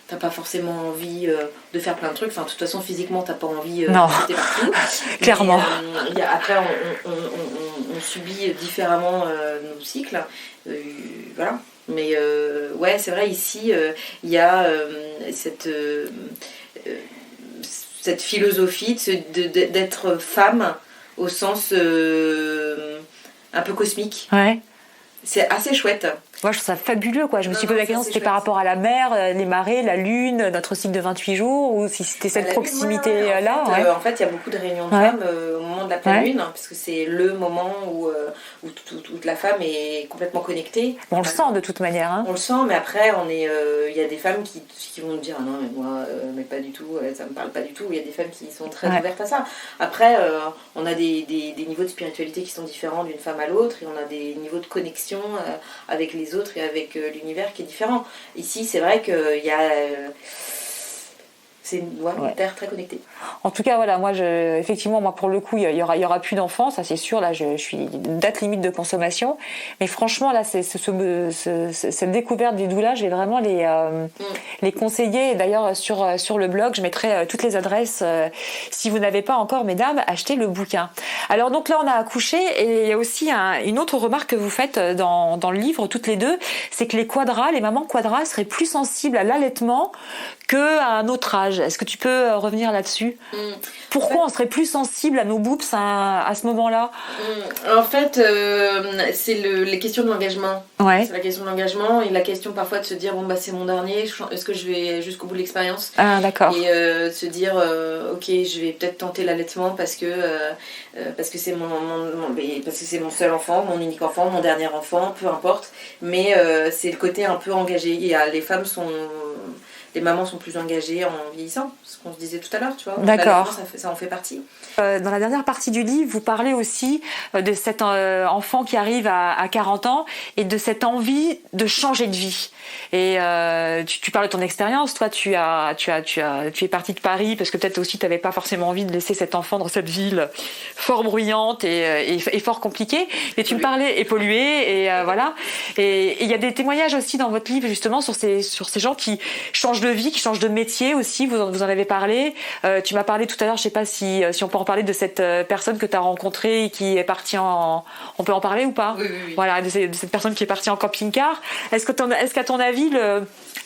t'as pas forcément envie de faire plein de trucs. Enfin, de toute façon, physiquement, t'as pas envie de sauter partout. Clairement. Après, on subit différemment nos cycles. Voilà. Mais c'est vrai, ici, il y a cette philosophie d'être femme au sens un peu cosmique. Ouais. C'est assez chouette. Moi, je trouve ça fabuleux, quoi. Je me suis posé la question, c'était par rapport à la mer, les marées, la lune, notre cycle de 28 jours, ou si c'était cette proximité-là. En fait, il y a beaucoup de réunions de femmes au moment de la pleine lune, parce que c'est le moment où toute la femme est complètement connectée. On le sent de toute manière. On le sent, mais après, il y a des femmes qui vont me dire, ah non, mais moi, mais pas du tout, ça me parle pas du tout. Il y a des femmes qui sont très ouvertes à ça. Après, on a des niveaux de spiritualité qui sont différents d'une femme à l'autre, et on a des niveaux de connexion avec les autres et avec l'univers qui est différent. Ici, c'est vrai qu'il y a... c'est une terre très connectée. En tout cas, voilà, effectivement, moi, pour le coup, il y aura plus d'enfants, ça c'est sûr. Là, je suis date limite de consommation. Mais franchement, là, cette découverte des doulas, je vais vraiment les conseiller. Et d'ailleurs, sur le blog, je mettrai toutes les adresses. Si vous n'avez pas encore, mesdames, achetez le bouquin. Alors, donc là, on a accouché. Et il y a aussi une autre remarque que vous faites dans le livre, toutes les deux, c'est que les mamans quadras seraient plus sensibles à l'allaitement qu'à un autre âge. Est-ce que tu peux revenir là-dessus ? Pourquoi on serait plus sensible à nos boobs à ce moment-là ? En fait, c'est les questions de l'engagement. Ouais. C'est la question de l'engagement et la question parfois de se dire c'est mon dernier, est-ce que je vais jusqu'au bout de l'expérience ? Ah, d'accord. Et de se dire ok, je vais peut-être tenter l'allaitement parce que c'est mon seul enfant, mon unique enfant, mon dernier enfant, peu importe. Mais c'est le côté un peu engagé. Les mamans sont plus engagées en vieillissant, ce qu'on se disait tout à l'heure, tu vois. D'accord. Ça en fait partie. Dans la dernière partie du livre, vous parlez aussi de cet enfant qui arrive à 40 ans et de cette envie de changer de vie. Et tu parles de ton expérience. Toi, tu es partie de Paris parce que peut-être aussi tu n'avais pas forcément envie de laisser cet enfant dans cette ville fort bruyante et fort compliquée. Mais tu me parlais et polluée et voilà. Et il y a des témoignages aussi dans votre livre justement sur ces gens qui changent de vie, qui changent de métier aussi. Vous en avez parlé. Tu m'as parlé tout à l'heure. Je sais pas si on peut en parler de cette personne que tu as rencontrée et qui est partie on peut en parler ou pas ? Oui. Voilà, de cette personne qui est partie en camping-car. Est-ce qu'à ton avis,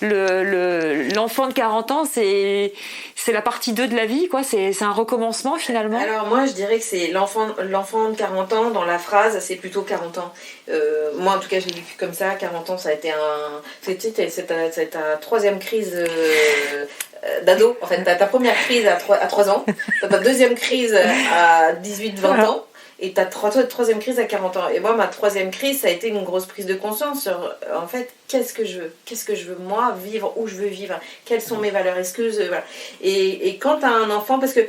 l'enfant de 40 ans, c'est la partie 2 de la vie, quoi ? C'est un recommencement finalement ? Alors moi, je dirais que c'est l'enfant de 40 ans, dans la phrase, c'est plutôt 40 ans. Moi, en tout cas, je l'ai vécu comme ça. 40 ans, ça a été c'est ta troisième crise d'ado. En fait, t'as ta première crise à 3 ans, t'as ta deuxième crise à 18-20 ans, et ta troisième crise à 40 ans. Et moi, ma troisième crise, ça a été une grosse prise de conscience sur, en fait, qu'est-ce que je veux moi vivre, où je veux vivre, quelles sont mes valeurs, voilà. Et quand t'as un enfant, parce que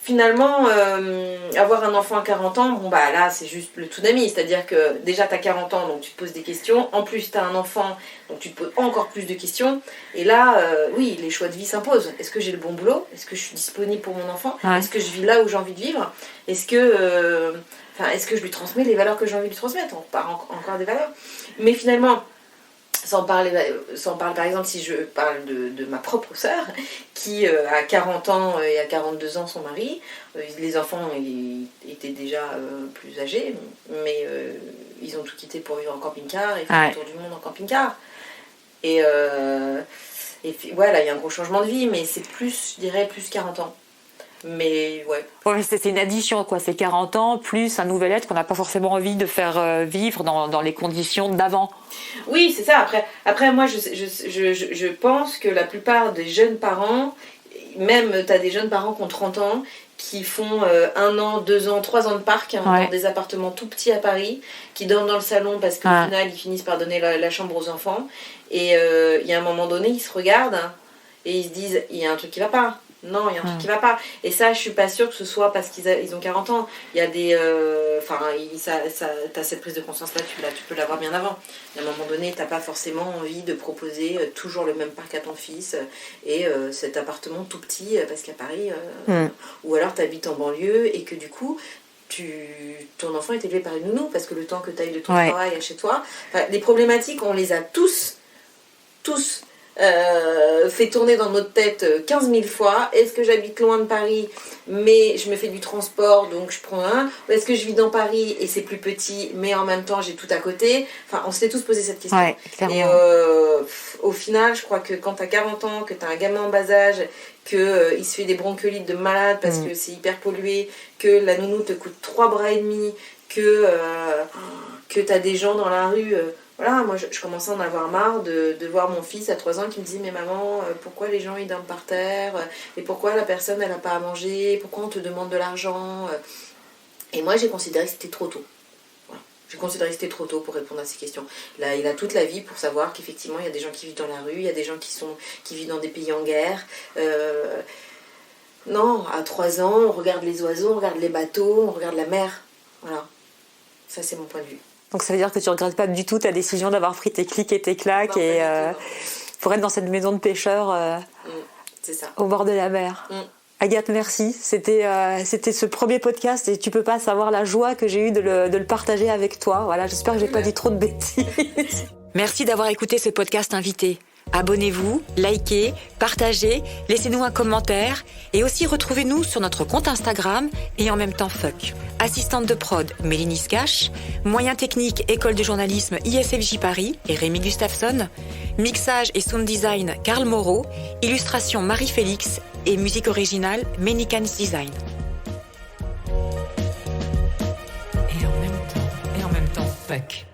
finalement, avoir un enfant à 40 ans, là, c'est juste le tsunami. C'est-à-dire que déjà, t'as 40 ans, donc tu te poses des questions. En plus, t'as un enfant, donc tu te poses encore plus de questions. Et là, oui, les choix de vie s'imposent. Est-ce que j'ai le bon boulot ? Est-ce que je suis disponible pour mon enfant ? Ouais. Est-ce que je vis là où j'ai envie de vivre ? Est-ce que je lui transmets les valeurs que j'ai envie de lui transmettre ? On parle encore des valeurs. Mais finalement, sans parler par exemple, si je parle de ma propre sœur qui a 40 ans et a 42 ans son mari, les enfants étaient déjà plus âgés, mais ils ont tout quitté pour vivre en camping-car et faire le tour du monde en camping-car. Et voilà, il y a un gros changement de vie, mais c'est plus, je dirais, plus 40 ans. Mais ouais. C'est une addition, quoi. C'est 40 ans plus un nouvel être qu'on n'a pas forcément envie de faire vivre dans les conditions d'avant. Oui, c'est ça. Après moi, je pense que la plupart des jeunes parents, même tu as des jeunes parents qui ont 30 ans, qui font 1 an, 2 ans, 3 ans de parc dans des appartements tout petits à Paris, qui dorment dans le salon parce qu'au final, ils finissent par donner la chambre aux enfants. Et il y a un moment donné, ils se regardent et ils se disent, il y a un truc qui va pas. Non, il y a un truc qui va pas. Et ça, je suis pas sûre que ce soit parce qu'ils ont 40 ans. Il y a des... t'as cette prise de conscience-là, tu peux l'avoir bien avant. À un moment donné, t'as pas forcément envie de proposer toujours le même parc à ton fils et cet appartement tout petit, parce qu'à Paris, ou alors t'habites en banlieue et que du coup, ton enfant est élevé par une nounou, parce que le temps que t'ailles de ton travail à chez toi... les problématiques, on les a tous fait tourner dans notre tête 15 000 fois. Est-ce que j'habite loin de Paris mais je me fais du transport donc je prends un, ou est-ce que je vis dans Paris et c'est plus petit mais en même temps j'ai tout à côté? Enfin, on s'était tous posé cette question. Et au final, je crois que quand t'as 40 ans, que t'as un gamin en bas âge, qu'il se fait des bronchiolites de malade parce que c'est hyper pollué, que la nounou te coûte 3 bras et demi, que t'as des gens dans la rue... Voilà, moi je commençais à en avoir marre de voir mon fils à 3 ans qui me disait « Mais maman, pourquoi les gens ils dorment par terre? Et pourquoi la personne elle n'a pas à manger? Pourquoi on te demande de l'argent ?» Et moi j'ai considéré que c'était trop tôt. Voilà. J'ai considéré que c'était trop tôt pour répondre à ces questions. Là, il a toute la vie pour savoir qu'effectivement il y a des gens qui vivent dans la rue, il y a des gens qui vivent dans des pays en guerre. Non, à 3 ans, on regarde les oiseaux, on regarde les bateaux, on regarde la mer. Voilà. Ça c'est mon point de vue. Donc ça veut dire que tu ne regrettes pas du tout ta décision d'avoir pris tes clics et tes claques pour être dans cette maison de pêcheurs c'est ça. Au bord de la mer. Agathe, merci. C'était ce premier podcast et tu peux pas savoir la joie que j'ai eue de le partager avec toi. Voilà, j'espère que j'ai pas dit trop de bêtises. Merci d'avoir écouté ce podcast invité. Abonnez-vous, likez, partagez, laissez-nous un commentaire et aussi retrouvez-nous sur notre compte Instagram et en même temps fuck. Assistante de prod, Mélanie Scache. Moyens techniques, École de journalisme ISFJ Paris et Rémi Gustafsson. Mixage et sound design, Karl Moreau. Illustration, Marie-Félix. Et musique originale, Menikans Design. Et en même temps, fuck.